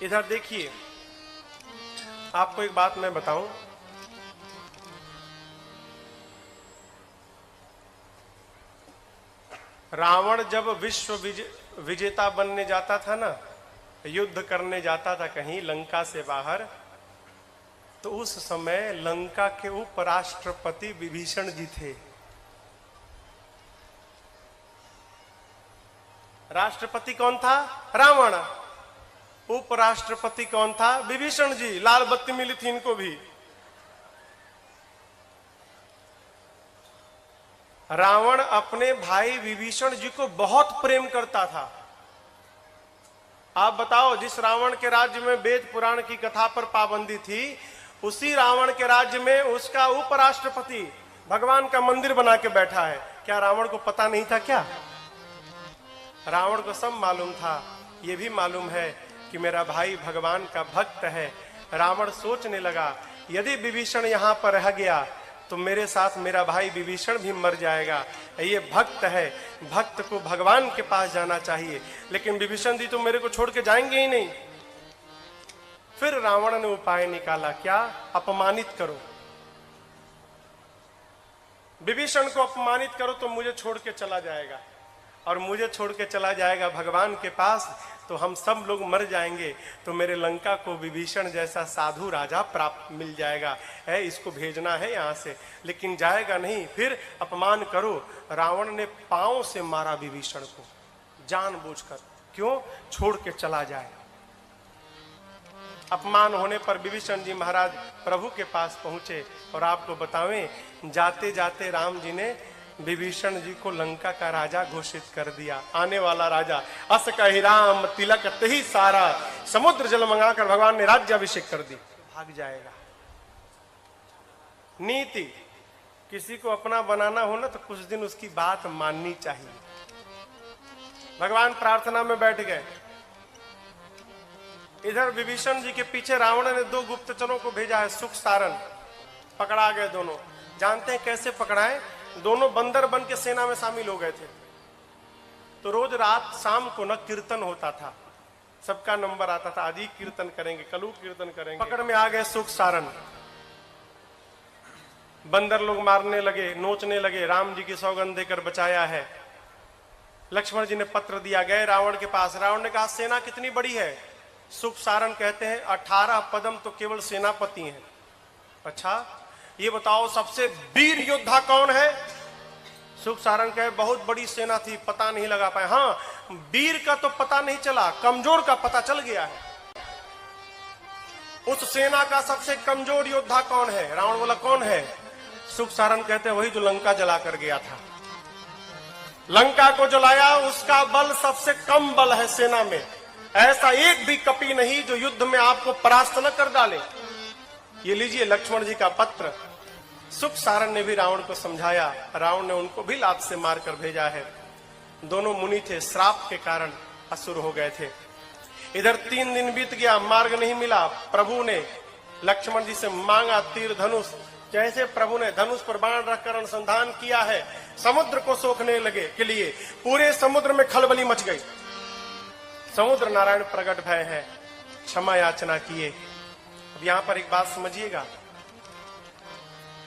इधर देखिए, आपको एक बात मैं बताऊं, रावण जब विश्व विजेता बनने जाता था ना, युद्ध करने जाता था कहीं लंका से बाहर, तो उस समय लंका के उपराष्ट्रपति विभीषण जी थे। राष्ट्रपति कौन था? रावण। उपराष्ट्रपति कौन था? विभीषण जी। लाल बत्ती मिली थी इनको भी। रावण अपने भाई विभीषण जी को बहुत प्रेम करता था। आप बताओ, जिस रावण के राज्य में वेद पुराण की कथा पर पाबंदी थी, उसी रावण के राज्य में उसका उपराष्ट्रपति भगवान का मंदिर बना के बैठा है। क्या रावण को पता नहीं था क्या? रावण को सब मालूम था। यह भी मालूम है कि मेरा भाई भगवान का भक्त है। रावण सोचने लगा, यदि विभीषण यहां पर रह गया तो मेरे साथ मेरा भाई विभीषण भी मर जाएगा। ये भक्त है, भक्त को भगवान के पास जाना चाहिए। लेकिन विभीषण जी तो मेरे को छोड़ के जाएंगे ही नहीं। फिर रावण ने उपाय निकाला, क्या? अपमानित करो, विभीषण को अपमानित करो तो मुझे छोड़ के चला जाएगा, और मुझे छोड़ के चला जाएगा भगवान के पास तो हम सब लोग मर जाएंगे। तो मेरे लंका को विभीषण जैसा साधु राजा प्राप्त मिल जाएगा। है, इसको भेजना है यहां से, लेकिन जाएगा नहीं। फिर अपमान करो। रावण ने पांव से मारा विभीषण को जानबूझकर। क्यों? छोड़ के चला जाए। अपमान होने पर विभीषण जी महाराज प्रभु के पास पहुंचे। और आपको बतावें, जाते जाते राम जी ने विभीषण जी को लंका का राजा घोषित कर दिया। आने वाला राजा। अस कहि राम तिलक तहि सारा, समुद्र जल मंगाकर भगवान ने राज्याभिषेक कर दी। भाग जाएगा। नीति, किसी को अपना बनाना हो ना तो कुछ दिन उसकी बात माननी चाहिए। भगवान प्रार्थना में बैठ गए, इधर विभीषण जी के पीछे रावण ने 2 गुप्तचरों को भेजा है, सुख सारन। पकड़ा गए दोनों। जानते हैं कैसे पकड़ाए? दोनों बंदर बन के सेना में शामिल हो गए थे। तो रोज रात शाम को न कीर्तन होता था, सबका नंबर आता था, आज ही कीर्तन करेंगे, कल कीर्तन करेंगे। पकड़ में आ गए सुख सारन। बंदर लोग मारने लगे, नोचने लगे, राम जी की सौगंध देकर बचाया है। लक्ष्मण जी ने पत्र दिया, गए रावण के पास। रावण ने कहा सेना कितनी बड़ी है? सुख सारन कहते हैं 18 पदम तो केवल सेनापति हैं। अच्छा, ये बताओ सबसे वीर योद्धा कौन है? सुख सारन कहे बहुत बड़ी सेना थी, पता नहीं लगा पाए। हाँ, वीर का तो पता नहीं चला, कमजोर का पता चल गया है। उस सेना का सबसे कमजोर योद्धा कौन है? रावण बोला कौन है? सुख सारन कहते हैं वही जो लंका जला कर गया था। लंका को जलाया, उसका बल सबसे कम बल है सेना में। ऐसा एक भी कपी नहीं जो युद्ध में आपको परास्त न कर डाले। ये लीजिए लक्ष्मण जी का पत्र। सुख सारन ने भी रावण को समझाया, रावण ने उनको भी लात से मारकर भेजा है। दोनों मुनि थे, श्राप के कारण असुर हो गए थे। इधर 3 दिन बीत गया, मार्ग नहीं मिला। प्रभु ने लक्ष्मण जी से मांगा तीर धनुष। जैसे प्रभु ने धनुष पर बाण रखकर अनुसंधान किया है, समुद्र को सोखने लगे के लिए पूरे समुद्र में खलबली मच गई। समुद्र नारायण प्रकट भय है, क्षमा याचना किए। अब यहां पर एक बात समझिएगा,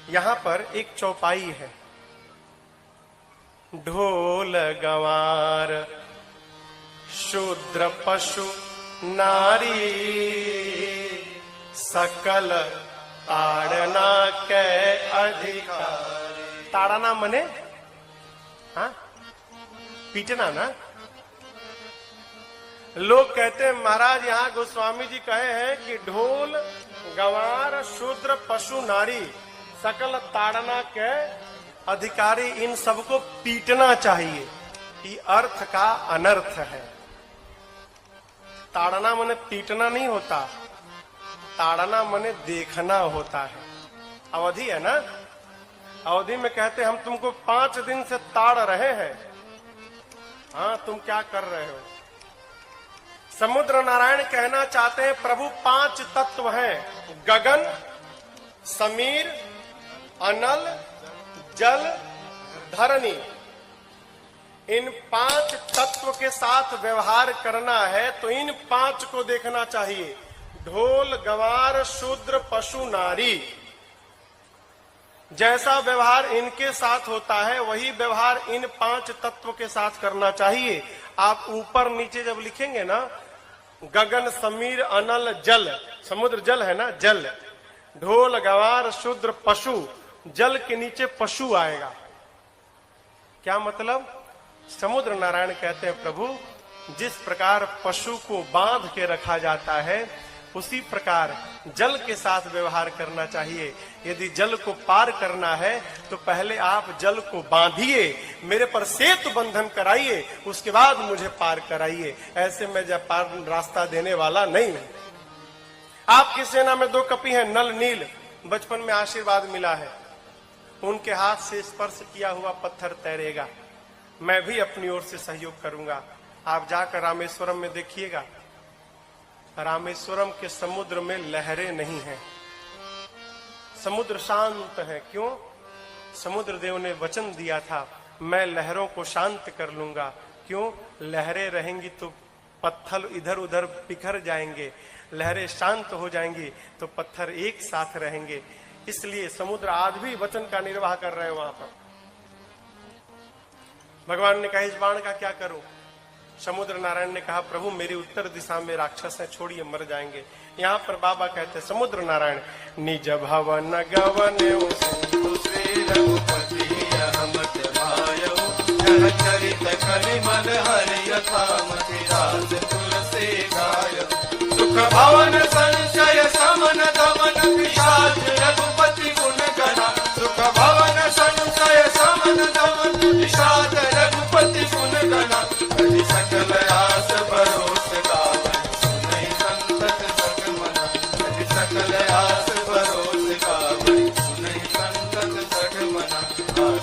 यहां पर एक चौपाई है। ढोल गंवार शूद्र पशु नारी सकल ताड़ना के अधिकारी। ताड़ना मने हाँ पीटना ना। लोग कहते हैं महाराज यहाँ गोस्वामी जी कहे हैं कि ढोल गंवार शूद्र पशु नारी सकल ताड़ना के अधिकारी, इन सबको पीटना चाहिए। ये अर्थ का अनर्थ है। ताड़ना मने पीटना नहीं होता, ताड़ना मने देखना होता है। अवधि है ना, अवधि में कहते हम तुमको 5 दिन से ताड़ रहे हैं, हाँ तुम क्या कर रहे हो। समुद्र नारायण कहना चाहते हैं प्रभु 5 तत्व हैं, गगन, समीर, अनल, जल, धरणी। इन 5 तत्व के साथ व्यवहार करना है तो इन 5 को देखना चाहिए। ढोल गंवार शूद्र पशु नारी, जैसा व्यवहार इनके साथ होता है वही व्यवहार इन 5 तत्व के साथ करना चाहिए। आप ऊपर नीचे जब लिखेंगे ना, गगन समीर अनल जल, समुद्र जल है ना, जल, ढोल गंवार शूद्र पशु, जल के नीचे पशु आएगा। क्या मतलब? समुद्र नारायण कहते हैं प्रभु जिस प्रकार पशु को बांध के रखा जाता है उसी प्रकार जल के साथ व्यवहार करना चाहिए। यदि जल को पार करना है तो पहले आप जल को बांधिए, मेरे पर सेतु बंधन कराइए, उसके बाद मुझे पार कराइए। ऐसे मैं जब पार रास्ता देने वाला नहीं हूं। आपकी सेना में 2 कपी हैं, नल नील, बचपन में आशीर्वाद मिला है, उनके हाथ से स्पर्श किया हुआ पत्थर तैरेगा। मैं भी अपनी ओर से सहयोग करूंगा। आप जाकर रामेश्वरम में देखिएगा, रामेश्वरम के समुद्र में लहरें नहीं हैं, समुद्र शांत है। क्यों? समुद्र देव ने वचन दिया था मैं लहरों को शांत कर लूंगा। क्यों? लहरें रहेंगी तो पत्थर इधर उधर बिखर जाएंगे, लहरें शांत हो जाएंगी तो पत्थर एक साथ रहेंगे। इसलिए समुद्र आज भी वचन का निर्वाह कर रहे हैं वहां पर। भगवान ने कहा इस बाण का क्या करूं? समुद्र नारायण ने कहा प्रभु मेरी उत्तर दिशा में राक्षस है, छोड़िए मर जाएंगे। यहाँ पर बाबा कहते हैं समुद्र नारायण निज भवन गवन श्री रघुपति अहमत भायौ जह चरित कलिमल हरि यथामति राज तुलसी गायौ सुख भवन संशय समन दमन पिशाच रघुपति गुण गणा सुख भवन संशय समन दमन पिशाच रघुपति गुण गणा हरि सकल आस भरोस गावै सुनहि संतत सग मना हरि सकल आस भरोस गावै सुनहि संतत सग मना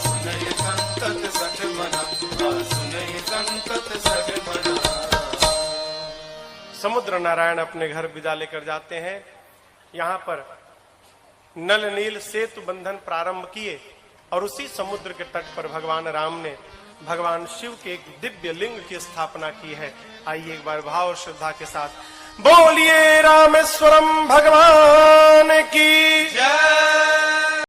सुनहि संतत सग मना सुनहि संतत सग मना। समुद्र नारायण अपने घर विदा लेकर जाते हैं। यहां पर नल नील सेतु बंधन प्रारंभ किए और उसी समुद्र के तट पर भगवान राम ने भगवान शिव के एक दिव्य लिंग की स्थापना की है। आइए एक बार भाव और श्रद्धा के साथ बोलिए रामेश्वरम भगवान की जय।